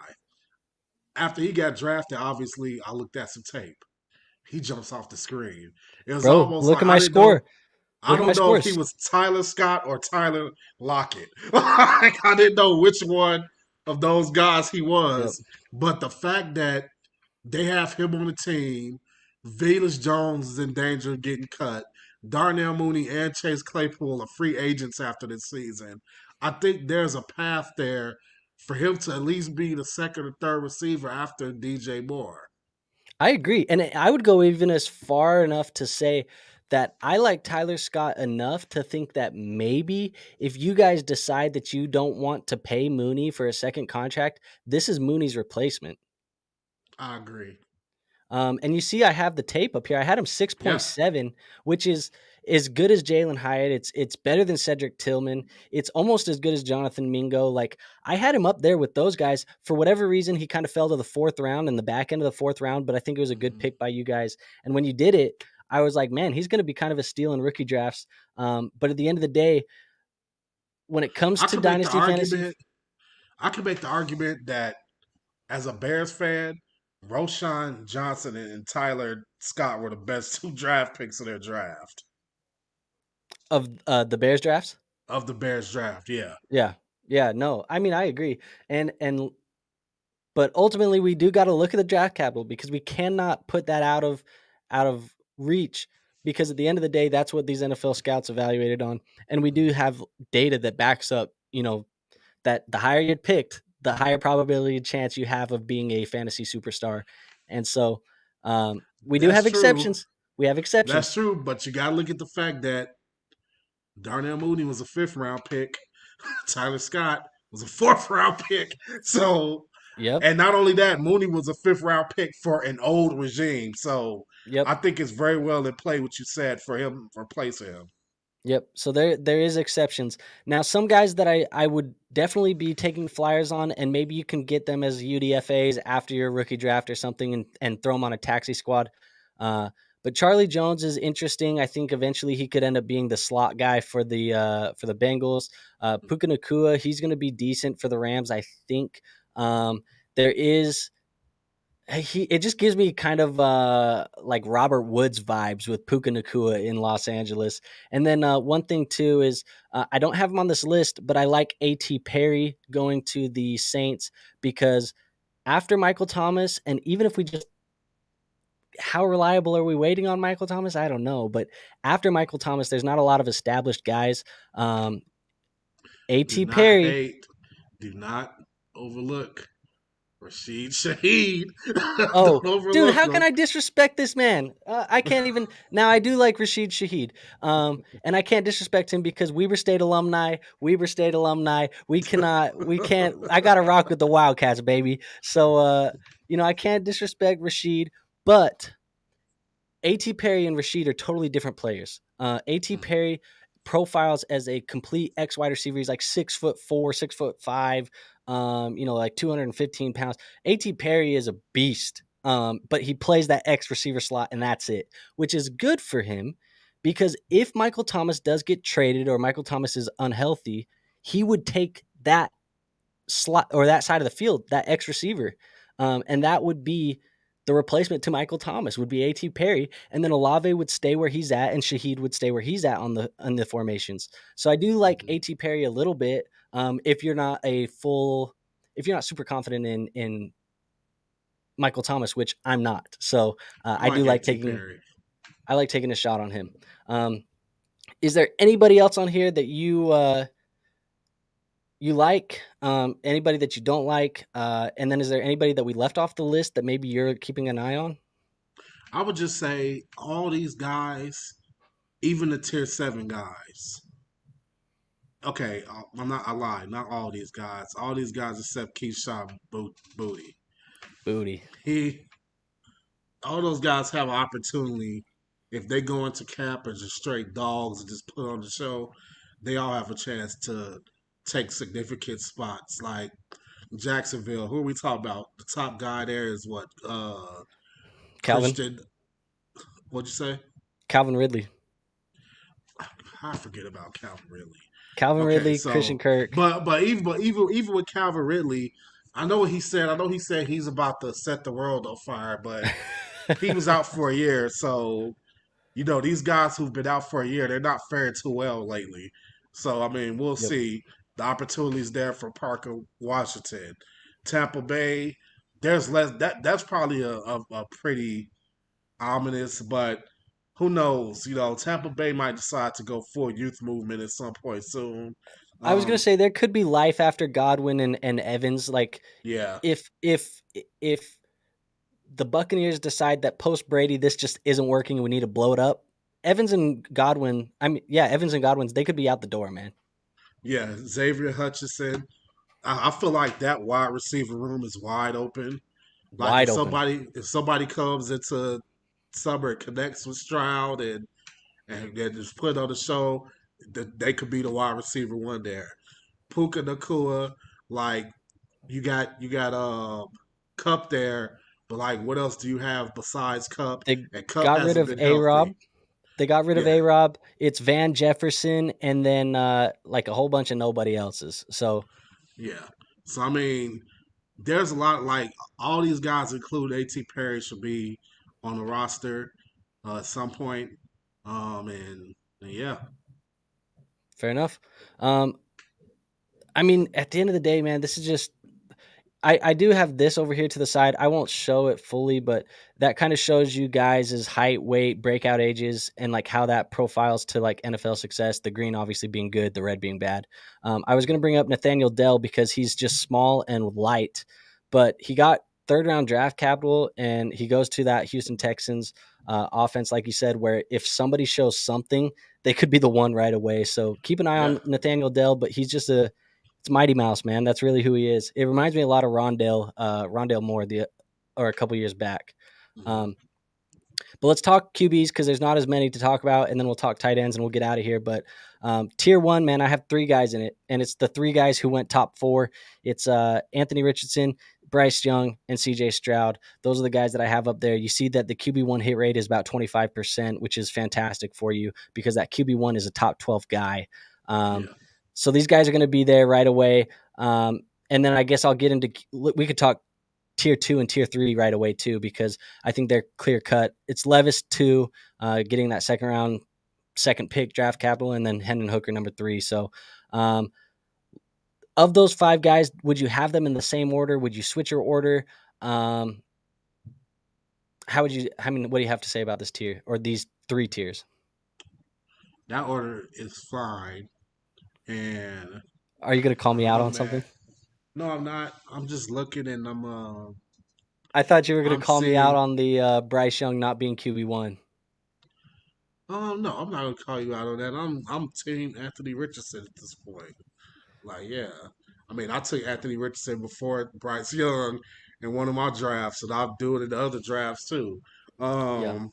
After he got drafted, obviously, I looked at some tape. He jumps off the screen. It was bro. almost Look like at my score. I Look at my don't know if he scores. was Tyler Scott or Tyler Lockett. Like, I didn't know which one of those guys he Yep. was. But the fact that they have him on the team, Velus Jones is in danger of getting cut. Darnell Mooney and Chase Claypool are free agents after this season. I think there's a path there for him to at least be the second or third receiver after DJ Moore. I agree. And I would go even as far enough to say that I like Tyler Scott enough to think that maybe if you guys decide that you don't want to pay Mooney for a second contract, this is Mooney's replacement. I agree. And you see, I have the tape up here. I had him Yeah. 6.7, which is as good as Jalen Hyatt. It's better than Cedric Tillman. It's almost as good as Jonathan Mingo. Like I had him up there with those guys. For whatever reason, he kind of fell to the 4th round in the back end of the 4th round, but I think it was a good Mm-hmm. pick by you guys. And when you did it, I was like, man, he's going to be kind of a steal in rookie drafts. But at the end of the day, when it comes I to could make the dynasty fantasy, argument. I could make the argument that as a Bears fan, Roshan Johnson and Tyler Scott were the best two draft picks of their draft of the Bears drafts, of the Bears draft. Yeah, yeah, yeah, no, I mean I agree, and but ultimately, we do got to look at the draft capital because we cannot put that out of reach because at the end of the day, that's what these NFL scouts evaluated on. And we do have data that backs up, that the higher you're picked, the higher probability chance you have of being a fantasy superstar. And so we do That's have true. exceptions. We have That's exceptions. true. But you got to look at the fact that Darnell Mooney was a fifth round pick. Tyler Scott was a fourth round pick. So, Yep. and not only that, Mooney was a fifth round pick for an old regime. So I Yep. think it's very well in play what you said for him replacing him. Yep. So there is exceptions. Now some guys that I would definitely be taking flyers on, and maybe you can get them as UDFAs after your rookie draft or something, and throw them on a taxi squad. Uh, but Charlie Jones is interesting. I think eventually he could end up being the slot guy for the Bengals. Puka Nakua, he's going to be decent for the Rams, I think. There is it just gives me kind of like Robert Woods vibes with Puka Nakua in Los Angeles. And then one thing too is I don't have him on this list, but I like A.T. Perry going to the Saints because after Michael Thomas, and even if we just how reliable are we waiting on Michael Thomas? I don't know, but after Michael Thomas, there's not a lot of established guys. Do A.T. not Perry. hate, do not overlook Rashid Shaheed. Oh, Don't dude, overlook how can him. I disrespect this man? I can't even. Now, I do like Rashid Shaheed, and I can't disrespect him because Weber State alumni. Weber State alumni. We cannot. We can't. I got to rock with the Wildcats, baby. So, I can't disrespect Rashid, but A.T. Perry and Rashid are totally different players. A.T. Perry profiles as a complete X wide receiver. He's like 6'4", 6'5", like 215 pounds. A.T. Perry is a beast, but he plays that X receiver slot, and that's it, which is good for him because if Michael Thomas does get traded or Michael Thomas is unhealthy, he would take that slot or that side of the field, that X receiver. And that would be the replacement to Michael Thomas would be A.T. Perry, and then Olave would stay where he's at, and Shaheed would stay where he's at on the formations. So I do like Mhm. A.T. Perry a little bit. If you're not if you're not super confident in Michael Thomas, which I'm not, so I like A.T. Perry. I like taking a shot on him. Is there anybody else on here that you like, anybody that you don't like, and then is there anybody that we left off the list that maybe you're keeping an eye on? I would just say all these guys, even the tier seven guys. Okay, I'm not. I lied. Not all these guys. All these guys except Keyshawn Booty. Booty. He, all those guys have an opportunity. If they go into camp as just straight dogs and just put on the show, they all have a chance to take significant spots. Like Jacksonville, who are we talking about? The top guy there is what? Calvin. Christian. What'd you say? Calvin Ridley. I forget about Calvin Ridley. Calvin Okay, Ridley, Christian so Kirk. but even with Calvin Ridley, I know what he said. I know he said he's about to set the world on fire, but he was out for a year, so these guys who've been out for a year, they're not faring too well lately. So I mean, we'll Yep. see. The opportunities there for Parker Washington, Tampa Bay. There's less. That's probably a pretty ominous, but who knows? Tampa Bay might decide to go full youth movement at some point soon. I was gonna Um, say there could be life after Godwin and Evans. Like yeah, if the Buccaneers decide that post Brady this just isn't working and we need to blow it up, Evans and Godwin. I mean, yeah, Evans and Godwin's they could be out the door, man. yeah. Xavier Hutchinson. I feel like that wide receiver room is wide open. Like if Wide open. somebody comes into summer and connects with Stroud and just put on the show, that they could be the wide receiver one there. Puka Nakua, like you got Cup there, but like what else do you have besides Cup? They And Cup got rid hasn't of been A healthy. Rob. They got rid of Yeah, A Rob. It's Van Jefferson and then like a whole bunch of nobody else's. So yeah. So I mean, there's a lot like all these guys, include A.T. Perry, should be on the roster at some point. And yeah, fair enough. I mean, at the end of the day, man, this is just I do have this over here to the side. I won't show it fully, but that kind of shows you guys' height, weight, breakout ages, and like how that profiles to like NFL success. The green obviously being good, the red being bad. I was going to bring up Nathaniel Dell because he's just small and light, but he got third round draft capital, and he goes to that Houston Texans offense, like you said, where if somebody shows something, they could be the one right away. So keep an eye Yeah. on Nathaniel Dell, but he's just a it's Mighty Mouse, man. That's really who he is. It reminds me a lot of Rondale Moore, or a couple years back. Hmm. Um, but let's talk QBs because there's not as many to talk about, and then we'll talk tight ends and we'll get out of here. But tier one, man, I have three guys in it, and it's the three guys who went top four. It's Anthony Richardson, Bryce Young, and CJ Stroud. Those are the guys that I have up there. You see that the QB1 hit rate is about 25%, which is fantastic for you because that QB1 is a top 12 guy. Um, Yeah. so these guys are going to be there right away. And then I guess I'll get into, we could talk tier two and tier three right away too, because I think they're clear cut. It's Levis two, getting that second round, second pick draft capital, and then Hendon Hooker number three. So, of those five guys, would you have them in the same order? Would you switch your order? Um, how would you? I mean, what do you have to say about this tier or these three tiers? That order is fine. And Are you going to call I me don't out know, on man. something? No, I'm not. I'm just looking and I thought you were going to I'm call me out seeing. on the Bryce Young not being QB1. No, I'm not gonna call you out on that. I'm team Anthony Richardson at this point. Like, yeah. I mean, I took Anthony Richardson before Bryce Young in one of my drafts, and I'll do it in the other drafts too. Yeah. Um,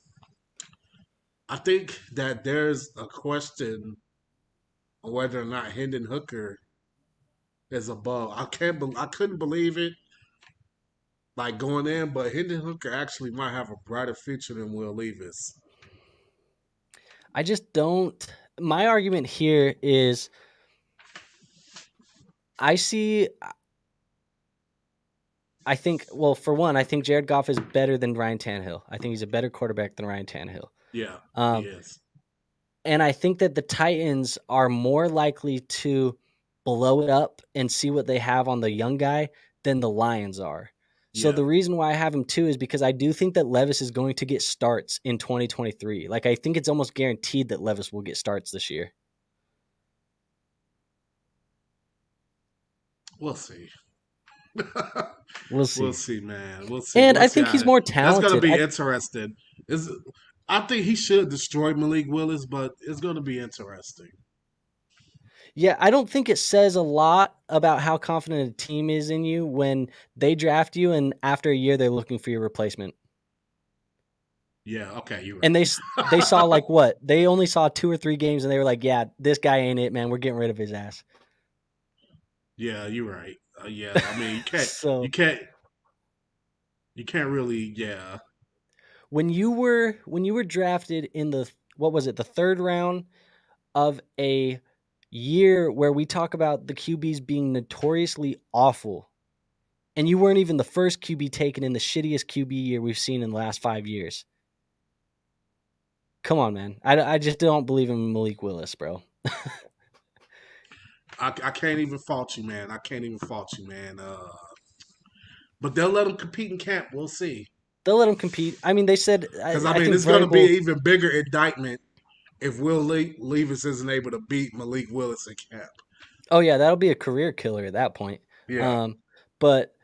I think that there's a question on whether or not Hendon Hooker is above. I couldn't believe it like going in, but Hendon Hooker actually might have a brighter future than Will Levis. I just don't. My argument here is I see. I think, well, for one, I think Jared Goff is better than Ryan Tannehill. I think he's a better quarterback than Ryan Tannehill. Yeah, he Um, is. and I think that the Titans are more likely to blow it up and see what they have on the young guy than the Lions are. So Yeah. the reason why I have him too is because I do think that Levis is going to get starts in 2023. Like I think it's almost guaranteed that Levis will get starts this year. We'll see. We'll We'll see. see, man. We'll see. And We'll I see think how he's more that's gonna talented. be interesting. Is I think he should destroy Malik Willis, but it's gonna be interesting. Yeah, I don't think it says a lot about how confident a team is in you when they draft you and after a year they're looking for your replacement. Yeah, okay, you're And they saw right. like what? They only saw 2 or 3 games and they were like, "Yeah, this guy ain't it, man. We're getting rid of his ass." Yeah, you're right. Yeah, I mean you So, can't you can't really yeah. when you were drafted in the what was it? The 3rd round of a year where we talk about the QBs being notoriously awful, and you weren't even the first QB taken in the shittiest QB year we've seen in the last 5 years. Come on, man. I just don't believe in Malik Willis, bro. I can't even fault you, man. I can't even fault you, man. But they'll let him compete in camp. We'll see. They'll let him compete. I mean, they said Because I I mean, think it's going to be Vrabel. an even bigger indictment if Levis isn't able to beat Malik Willis in camp. Oh yeah, that'll be a career killer at that point. Yeah, Um, but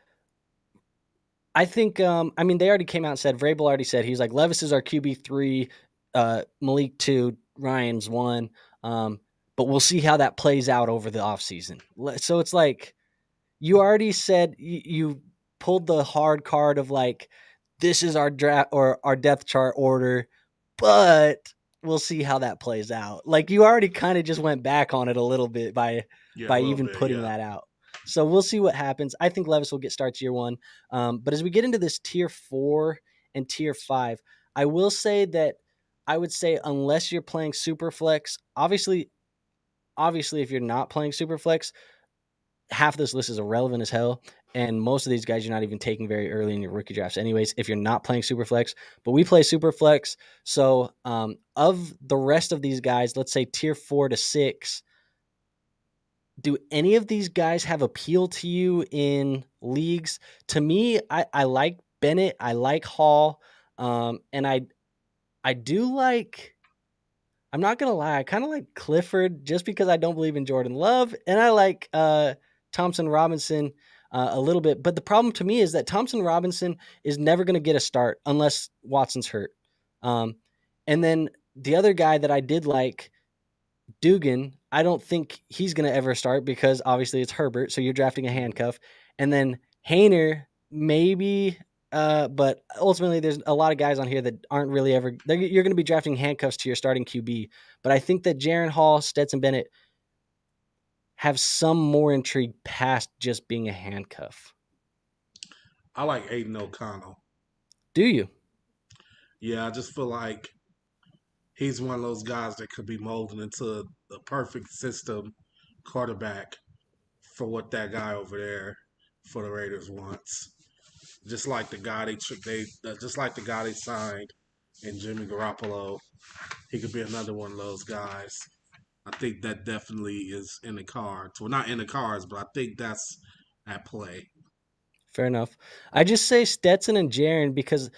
I think I mean they already came out and said Vrabel already said he's like Levis is our QB3, Malik two, Ryan's one. Um, but we'll see how that plays out over the offseason. So it's like you already said you pulled the hard card of like this is our draft or our depth chart order, but we'll see how that plays out. Like you already kind of just went back on it a little bit yeah, a by little even bit. putting Yeah, that out. So we'll see what happens. I think Levis will get starts year one. But as we get into this tier 4 and tier 5, I will say that I would say unless you're playing super flex, obviously if you're not playing super flex, half of this list is irrelevant as hell. And most of these guys you're not even taking very early in your rookie drafts, anyways, if you're not playing Superflex. But we play Superflex. So of the rest of these guys, let's say tier 4 to 6, do any of these guys have appeal to you in leagues? To me, I like Bennett, I like Hall, and I do like. I'm not gonna lie, I kind of like Clifford just because I don't believe in Jordan Love, and I like Thompson Robinson a little bit. But the problem to me is that Thompson Robinson is never gonna get a start unless Watson's hurt. Um, and then the other guy that I did like, Dugan, I don't think he's going to ever start because obviously it's Herbert, so you're drafting a handcuff. And then Hayner, maybe, but ultimately there's a lot of guys on here that aren't really ever. You're going to be drafting handcuffs to your starting QB. But I think that Jaron Hall, Stetson Bennett have some more intrigue past just being a handcuff. I like Aiden O'Connell. Do you? Yeah, I just feel like he's one of those guys that could be molded into the perfect system quarterback for what that guy over there for the Raiders wants. Just like the guy just like the guy they signed in Jimmy Garoppolo, he could be another one of those guys. I think that definitely is in the cards. Well, not in the cards, but I think that's at play. Fair enough. I just say Stetson and Jaron because,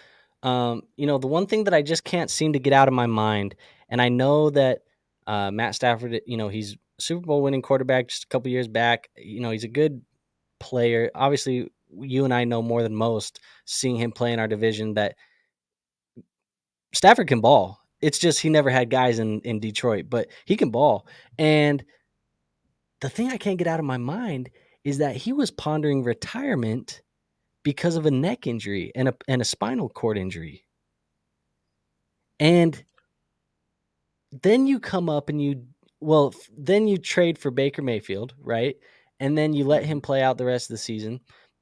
the one thing that I just can't seem to get out of my mind, and I know that Matt Stafford, he's a Super Bowl winning quarterback just a couple years back. He's a good player. Obviously, you and I know more than most seeing him play in our division that Stafford can ball. It's just he never had guys in Detroit, but he can ball. And the thing I can't get out of my mind is that he was pondering retirement because of a neck injury and a spinal cord injury. And then you come up and then you trade for Baker Mayfield, right? And then you let him Hmm. play out the rest of the season.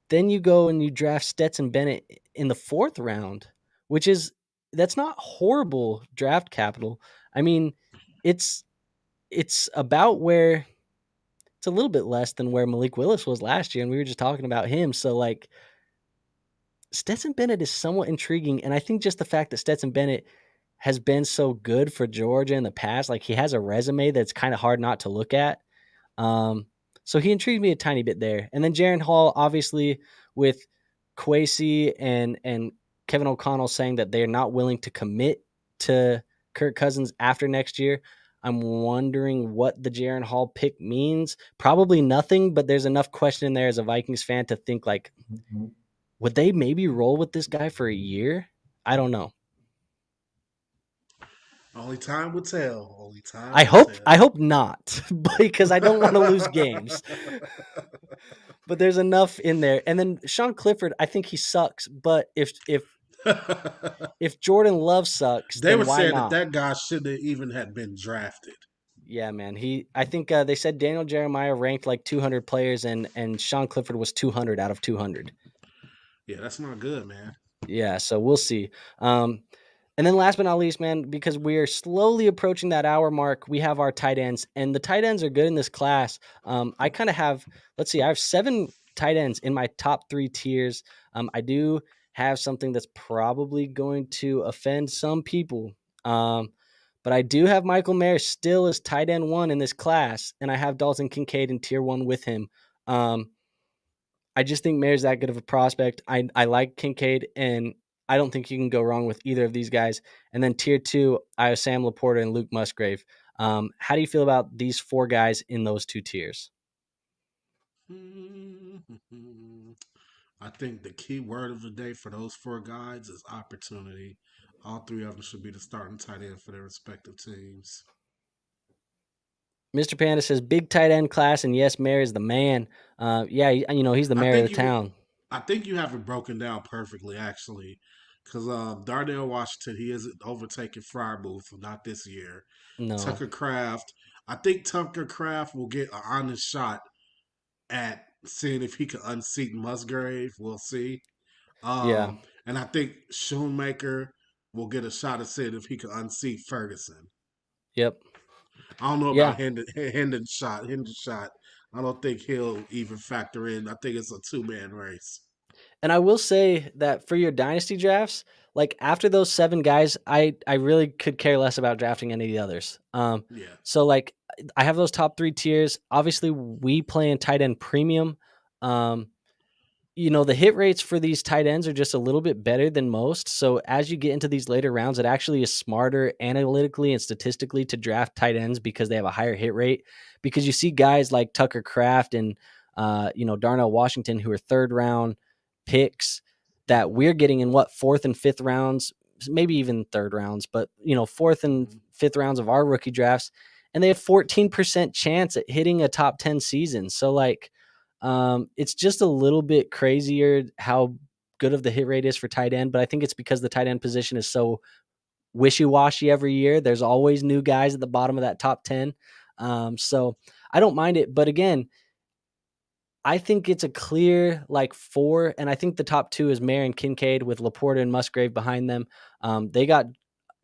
Then you go and you draft Stetson Bennett in the 4th round, which is that's not horrible draft capital. I mean, it's it's about where it's a little bit less than where Malik Willis was last year, and we were just talking about him. So like Stetson Bennett is somewhat intriguing, and I think just the fact that Stetson Bennett has been so good for Georgia in the past, like he has a resume that's kind of hard not to look at. Um, so he intrigued me a tiny bit there. And then Jaron Hall, obviously, with Kwesi and Kevin O'Connell saying that they're not willing to commit to Kirk Cousins after next year. I'm wondering what the Jaron Hall pick means. Probably nothing, but there's enough question in there as a Vikings fan to think like, would they maybe roll with this guy for a year? I don't know. Only time will tell. Only I time will hope I tell. hope not because I don't want to lose games. But there's enough in there. And then Sean Clifford, I think he sucks, but if Jordan Love sucks, They then were why saying that not? that guy shouldn't have even had been drafted. Yeah, man. I think they said Daniel Jeremiah ranked like 200 players and Sean Clifford was 200 out of 200. Yeah, that's not good, man. Yeah, so we'll see. Um, And then last but not least, man, because we are slowly approaching that hour mark, we have our tight ends, and the tight ends are good in this class. I kind of have, let's see, I have 7 tight ends in my top 3 tiers. I do have something that's probably going to offend some people, but I do have Michael Mayer still as tight end 1 in this class, and I have Dalton Kincaid in tier 1 with him. Um, I just think Mayer's that good of a prospect. I like Kincaid, and I don't think you can go wrong with either of these guys. And then tier 2, I have Sam Laporta and Luke Musgrave. How do you feel about these 4 guys in those 2 tiers? I think the key word of the day for those four guys is opportunity. All three of them should be the starting tight end for their respective teams. Mr. Panda says big tight end class, and yes, Mayer is the man. Yeah, he's the I mayor of think the you, town. I think you have it broken down perfectly, actually, because Darnell Washington he isn't overtaking Frybooth, not this year. No, Tucker Craft, I think Tucker Craft will get an honest shot at seeing if he can unseat Musgrave. We'll see. yeah, And I think Shoemaker will get a shot at seeing if he can unseat Ferguson. yep, I don't know yeah. about Hendon shot. I don't think he'll even factor in. I think it's a 2-man race. And I will say that for your dynasty drafts, like after those 7 guys, I really could care less about drafting any of the others. Yeah. So like I have those top 3 tiers. Obviously, we play in tight end premium. Um, the hit rates for these tight ends are just a little bit better than most. So as you get into these later rounds, it actually is smarter analytically and statistically to draft tight ends because they have a higher hit rate. Because you see guys like Tucker Kraft and Darnell Washington who are third round picks that we're getting in fourth and fifth rounds, maybe even third rounds, but fourth and Mhm. fifth rounds of our rookie drafts, and they have 14% chance at hitting a top 10 season. So like it's just a little bit crazier how good of the hit rate is for tight end, but I think it's because the tight end position is so wishy-washy every year. There's always new guys at the bottom of that top 10. So I don't mind it. But again, I think it's a clear like 4, and I think the top 2 is Mayer and Kincaid with Laporta and Musgrave behind them. They got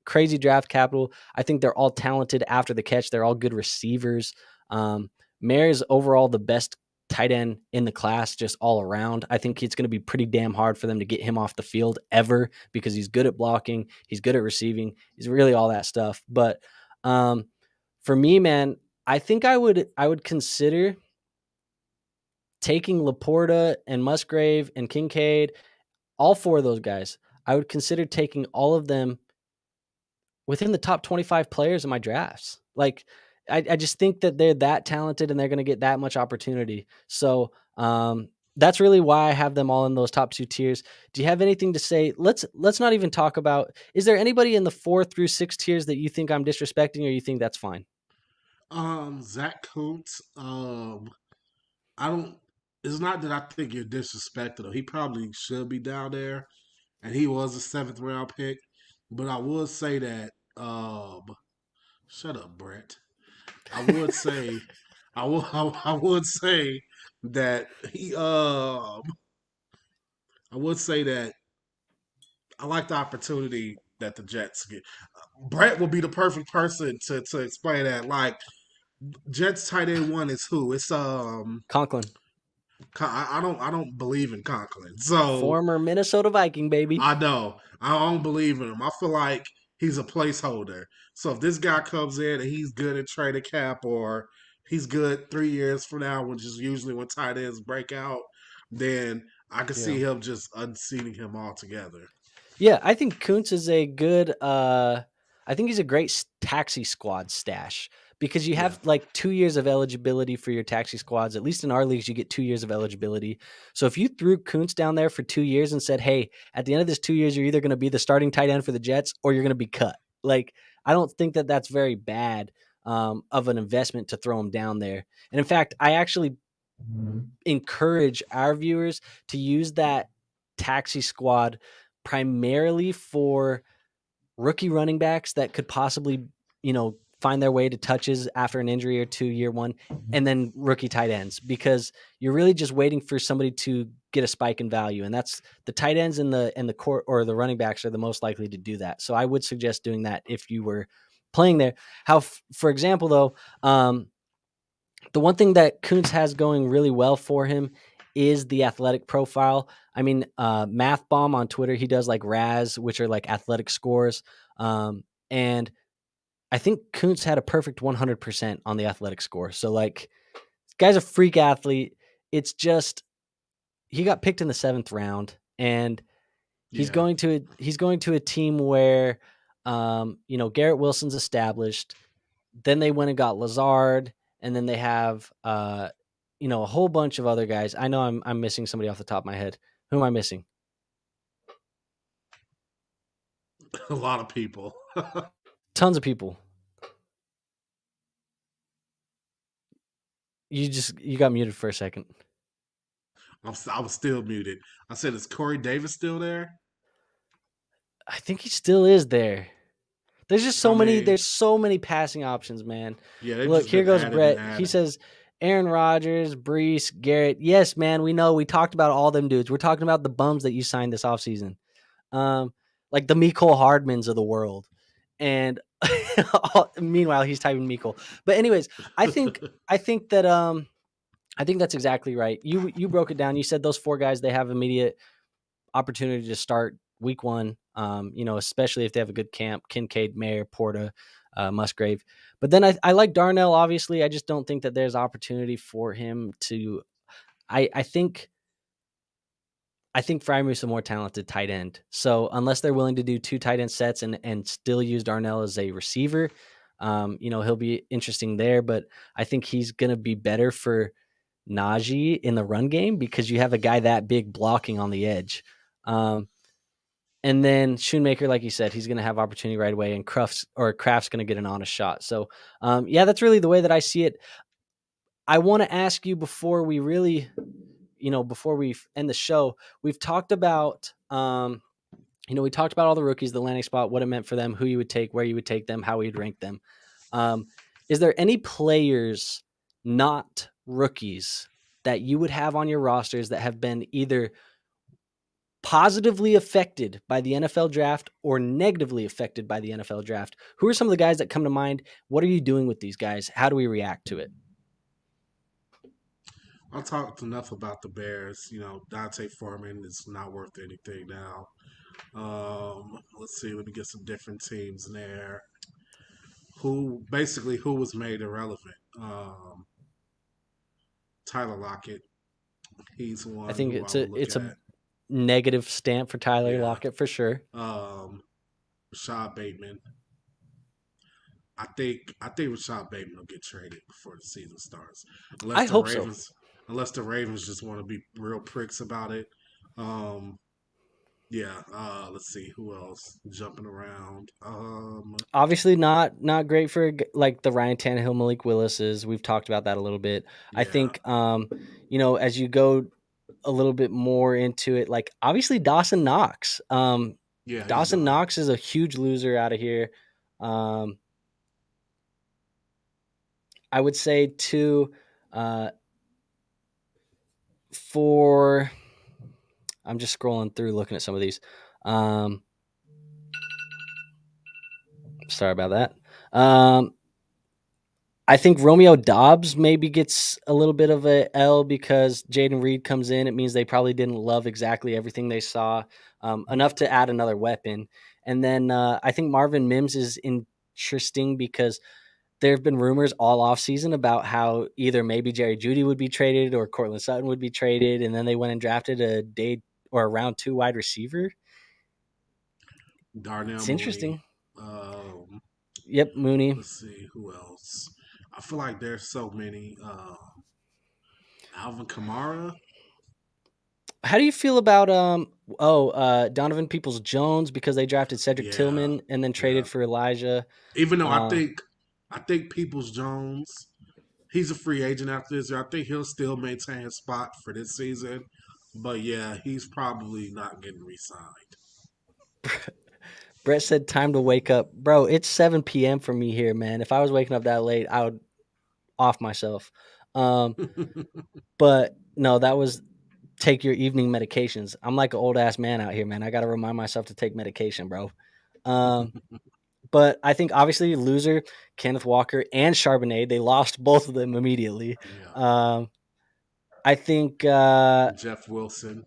crazy draft capital. I think they're all talented after the catch. They're all good receivers. Mayer is overall the best tight end in the class, just all around. I think it's going to be pretty damn hard for them to get him off the field ever because he's good at blocking, he's good at receiving, he's really all that stuff. But for me, man, I think I would consider taking Laporta and Musgrave and Kincaid, all 4 of those guys. I would consider taking all of them within the top 25 players in my drafts. Like, I just think that they're that talented and they're going to get that much opportunity. So that's really why I have them all in those top 2 tiers. Do you have anything to say? Let's not even talk about. Is there anybody in the 4 through 6 tiers that you think I'm disrespecting, or you think that's fine? Zach Kuntz. I don't. It's not that I think you're disrespecting him. He probably should be down there, and he was a seventh round pick. But I would say that. Shut up, Brett. I would say. I would say that he. I would say that I like the opportunity that the Jets get. Brett would be the perfect person to explain that. Like Jets tight end one is who? It's Conklin, I don't believe in Conklin. So former Minnesota Viking, baby. I know I don't believe in him. I feel like he's a placeholder. So if this guy comes in and he's good at training camp or he's good 3 years from now, which is usually when tight ends break out, then I can Yeah. see him just unseating him altogether. Yeah, I think Kuntz is a good I think he's a great taxi squad stash because you Yeah. have like 2 years of eligibility for your taxi squads. At least in our leagues you get 2 years of eligibility. So if you threw Kuntz down there for 2 years and said, "Hey, at the end of this 2 years you're either going to be the starting tight end for the Jets or you're going to be cut." Like I don't think that that's very bad of an investment to throw him down there. And in fact, I actually encourage our viewers to use that taxi squad primarily for rookie running backs that could possibly, find their way to touches after an injury or 2 year one, and then rookie tight ends because you're really just waiting for somebody to get a spike in value, and that's the tight ends and the court or the running backs are the most likely to do that. So I would suggest doing that if you were playing there. For example, though, the one thing that Kuntz has going really well for him is the athletic profile. I mean, Math Bomb on Twitter, he does like RAS, which are like athletic scores. And I think Kuntz had a perfect 100% on the athletic score. So, like, this guy's a freak athlete. It's just, he got picked in the 7th round and Yeah. he's going to a team where, Garrett Wilson's established. Then they went and got Lazard, and then they have a whole bunch of other guys. I know I'm missing somebody off the top of my head. Who am I missing? A lot of people. Tons of people. You got muted for a second. I was still muted. I said, is Corey Davis still there? I think he still is there. There's just I so many. mean, There's so many passing options, man. yeah, they've Look, just here been goes adding and Brett. He adding. says, Aaron Rodgers, Brees, Garrett. Yes, man, we know. We talked about all them dudes. We're talking about the bums that you signed this offseason. Like the Mecole Hardmans of the world. And meanwhile, he's typing Mecole. But anyways, I think I think that I think that's exactly right. You broke it down. You said those 4 guys they have immediate opportunity to start week one. Especially if they have a good camp, Kincaid, Mayer, Porta, Musgrave. But then I like Darnell. Obviously, I just don't think that there's opportunity for him to. I think Frymuth's a more talented tight end. So unless they're willing to do two tight end sets and still use Darnell as a receiver, he'll be interesting there. But I think he's going to be better for Najee in the run game because you have a guy that big blocking on the edge. And then Schoonmaker, like you said, he's going to have opportunity right away, and Kraft's going to get an honest shot. So, that's really the way that I see it. I want to ask you before we really, before we end the show, we've talked about, we talked about all the rookies, the landing spot, what it meant for them, who you would take, where you would take them, how we'd rank them. Is there any players, not rookies, that you would have on your rosters that have been either positively affected by the NFL draft or negatively affected by the NFL draft? Who are some of the guys that come to mind? What are you doing with these guys? How do we react to it? I'll talk enough about the Bears. Dante Foreman is not worth anything now. Let's see. Let me get some different teams in there. Who was made irrelevant? Tyler Lockett. He's I one think who I would look it's a at. negative stamp for Tyler Yeah. Lockett for sure. Rashad Bateman. I think Rashad Bateman will get traded before the season starts, unless I the hope so. Ravens unless the Ravens just want to be real pricks about it. Um, yeah. Let's see who else jumping around. Obviously not great for like the Ryan Tannehill, Malik Willis's. We've talked about that a little bit. I Yeah. think as you go a little bit more into it, like obviously Dawson Knox. Yeah, he's Dawson done. Knox is a huge loser out of here. Um, I would say too, for I'm just scrolling through looking at some of these. Um, Sorry about that. I think Romeo Dobbs maybe gets a little bit of a L because Jaden Reed comes in. It means they probably didn't love exactly everything they saw, enough to add another weapon. And then I think Marvin Mims is interesting because there have been rumors all offseason about how either maybe Jerry Jeudy would be traded or Cortland Sutton would be traded, and then they went and drafted a day or a round 2 wide receiver. Darnell It's Mooney. interesting. Um, Yep, Mooney. let's see who else. I feel like there's so many. Alvin Kamara. How do you feel about Donovan Peoples Jones because they drafted Cedric Yeah, Tillman and then yeah. traded for Elijah? Even though I Uh, think I think Peoples Jones, he's a free agent after this year. I think he'll still maintain his spot for this season. But yeah, he's probably not getting re-signed. Brett said, "Time to wake up, bro." It's 7 p.m. for me here, man. If I was waking up that late, I would off myself. Um, but no, that was take your evening medications. I'm like an old ass man out here, man. I got to remind myself to take medication, bro. Um, but I think obviously loser Kenneth Walker and Charbonnet, they lost both of them immediately. Yeah. Um, I think, Jeff Wilson.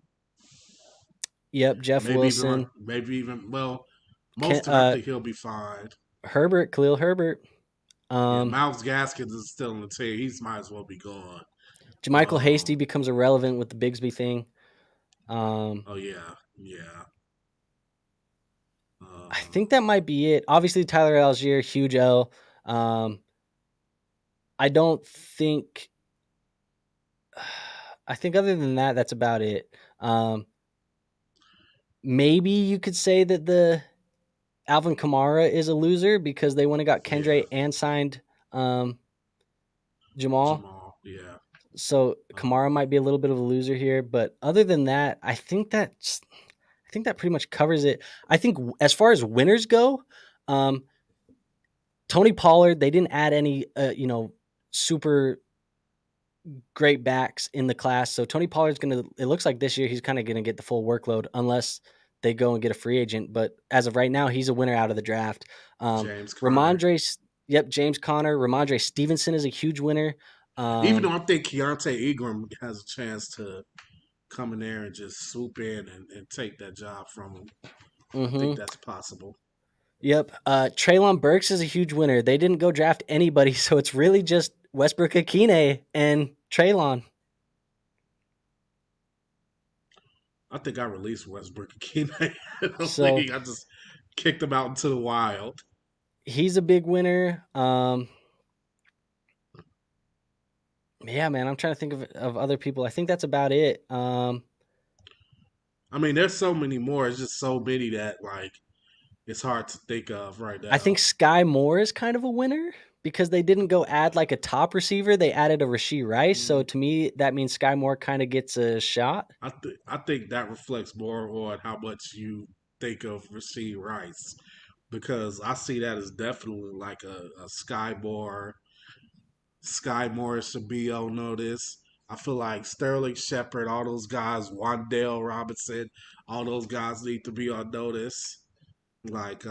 yep, Jeff Wilson, Maybe even well, Ken, most likely he'll be fine. Herbert, Khalil Herbert, Yeah, um, Miles Gaskins is still in the team. He's might as well be gone. Jermichael Hasty Um, becomes irrelevant with the Bigsby thing. Um, oh yeah, yeah. I Uh, think that might be it. Obviously, Tyler Algier, huge L. Um, I don't think. I think other than that, that's about it. Maybe you could say that the Alvin Kamara is a loser because they went and got yeah, Kendre and signed um, Jamal. Jamal. Yeah. So Kamara Um, might be a little bit of a loser here, but other than that, I think that pretty much covers it. I think as far as winners go, um, Tony Pollard, they didn't add any, super great backs in the class. So Tony Pollard's going to, it looks like this year he's kind of going to get the full workload unless they go and get a free agent. But as of right now, he's a winner out of the draft. James Conner. Ramondre, yep, James Conner. Ramondre Stevenson is a huge winner. Even though Um, I think Keontae Ingram has a chance to come in there and just swoop in and take that job from him. I think Mm-hmm. that's possible. Yep. Traylon Burks is a huge winner. They didn't go draft anybody, so it's really just Westbrook Akine and Traylon. I think I released Westbrook Akine. I'm So thinking I just kicked him out into the wild. he's a big winner. Yeah, man, I'm trying to think of other people. I think that's about it. I mean, there's so many more. It's just so many that like it's hard to think of right I think now. Sky Moore is kind of a winner because they didn't go add like a top receiver. They added a Rasheed Rice. So Mm, to me, that means Sky Moore kind of gets a shot. I think that reflects more on how much you think of Rasheed Rice because I see that as definitely like a Sky Moore should be on notice. I feel like Sterling Shepard, all those guys, Wandale Robinson, all those guys need to be on notice. Like,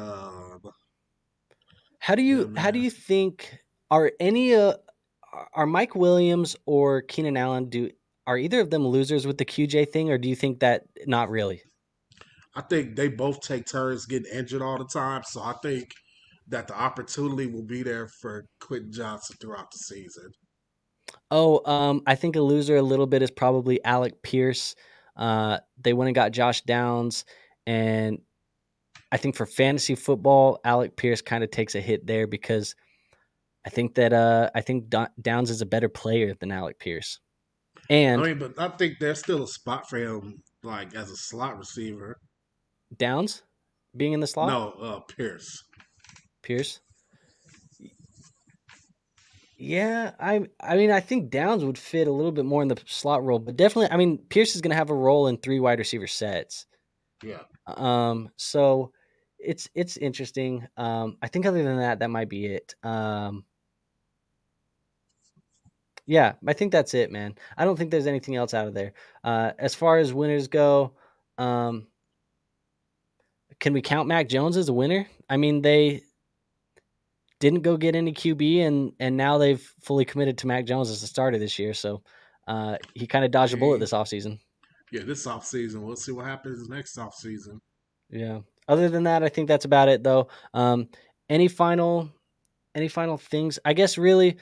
How do yeah, you man. think are any are Mike Williams or Keenan Allen are either of them losers with the QJ thing, or do you think that not really? I think they both take turns getting injured all the time, so I think that the opportunity will be there for Quentin Johnson throughout the season. Oh, I think a loser a little bit is probably Alec Pierce. They went and got Josh Downs, and I think for fantasy football, Alec Pierce kind of takes a hit there because I think Downs is a better player than Alec Pierce. I And mean, but I think there's still a spot for him, like as a slot receiver. Downs being in the slot, No, Pierce. Pierce. Yeah, I mean I think Downs would fit a little bit more in the slot role, but definitely I mean Pierce is going to have a role in three wide receiver sets. Yeah, So it's interesting. I think other than that, that might be it. Yeah, I think that's it, man. I don't think there's anything else out of there. As far as winners go, um, can we count Mac Jones as a winner? I mean, they didn't go get any QB, and now they've fully committed to Mac Jones as the starter this year. So he kind of dodged a bullet yeah, this offseason. yeah. This off season, we'll see what happens next off season. Yeah. Other than that, I think that's about it, though. Any final things? I guess really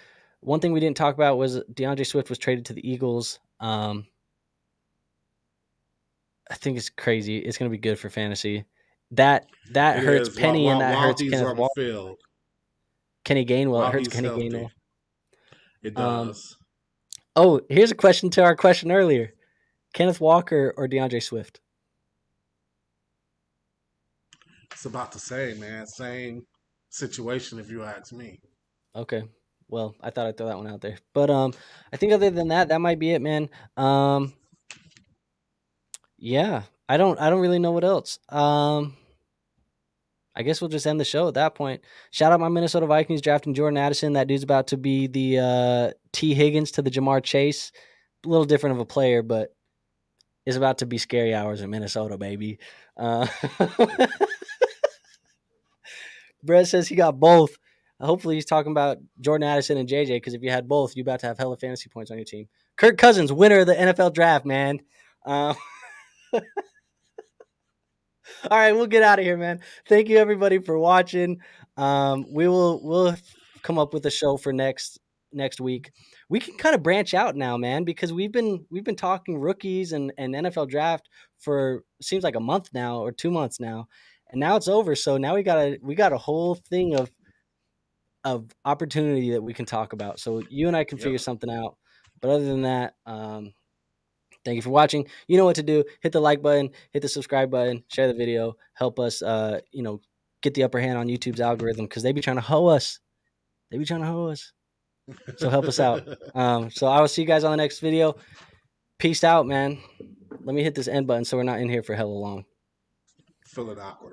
one thing we didn't talk about was DeAndre Swift was traded to the Eagles. I think it's crazy. It's going to be good for fantasy. That It hurts is while Penny and while that while hurts he's Kenneth on the Walker. field, Kenny Gainwell. It while hurts he's Kenny healthy. Gainwell. It Um, does. oh, here's a question to our question earlier: Kenneth Walker or DeAndre Swift? It's about the same, man. Same situation, if you ask me. Okay. Well, I thought I'd throw that one out there, but I think other than that, that might be it, man. Yeah, I don't really know what else. I guess we'll just end the show at that point. Shout out my Minnesota Vikings drafting Jordan Addison. That dude's about to be the T Higgins to the Jamar Chase. A little different of a player, but is about to be scary hours in Minnesota, baby. Uh, Brett says he got both. Hopefully, he's talking about Jordan Addison and JJ because if you had both, you're about to have hella fantasy points on your team. Kirk Cousins, winner of the NFL draft, man. Uh, all right, we'll get out of here, man. Thank you everybody for watching. We'll come up with a show for next week. We can kind of branch out now, man, because we've been talking rookies and NFL draft for seems like a month now or 2 months now, and now it's over. So now we got a whole thing of opportunity that we can talk about. So you and I can figure Yep. something out. But other than that, thank you for watching. You know what to do. Hit the like button, hit the subscribe button, share the video. Help us, get the upper hand on YouTube's algorithm because they be trying to hoe us. They be trying to hoe us. So help us out. So I will see you guys on the next video. Peace out, man. Let me hit this end button so we're not in here for hella long. Feeling awkward.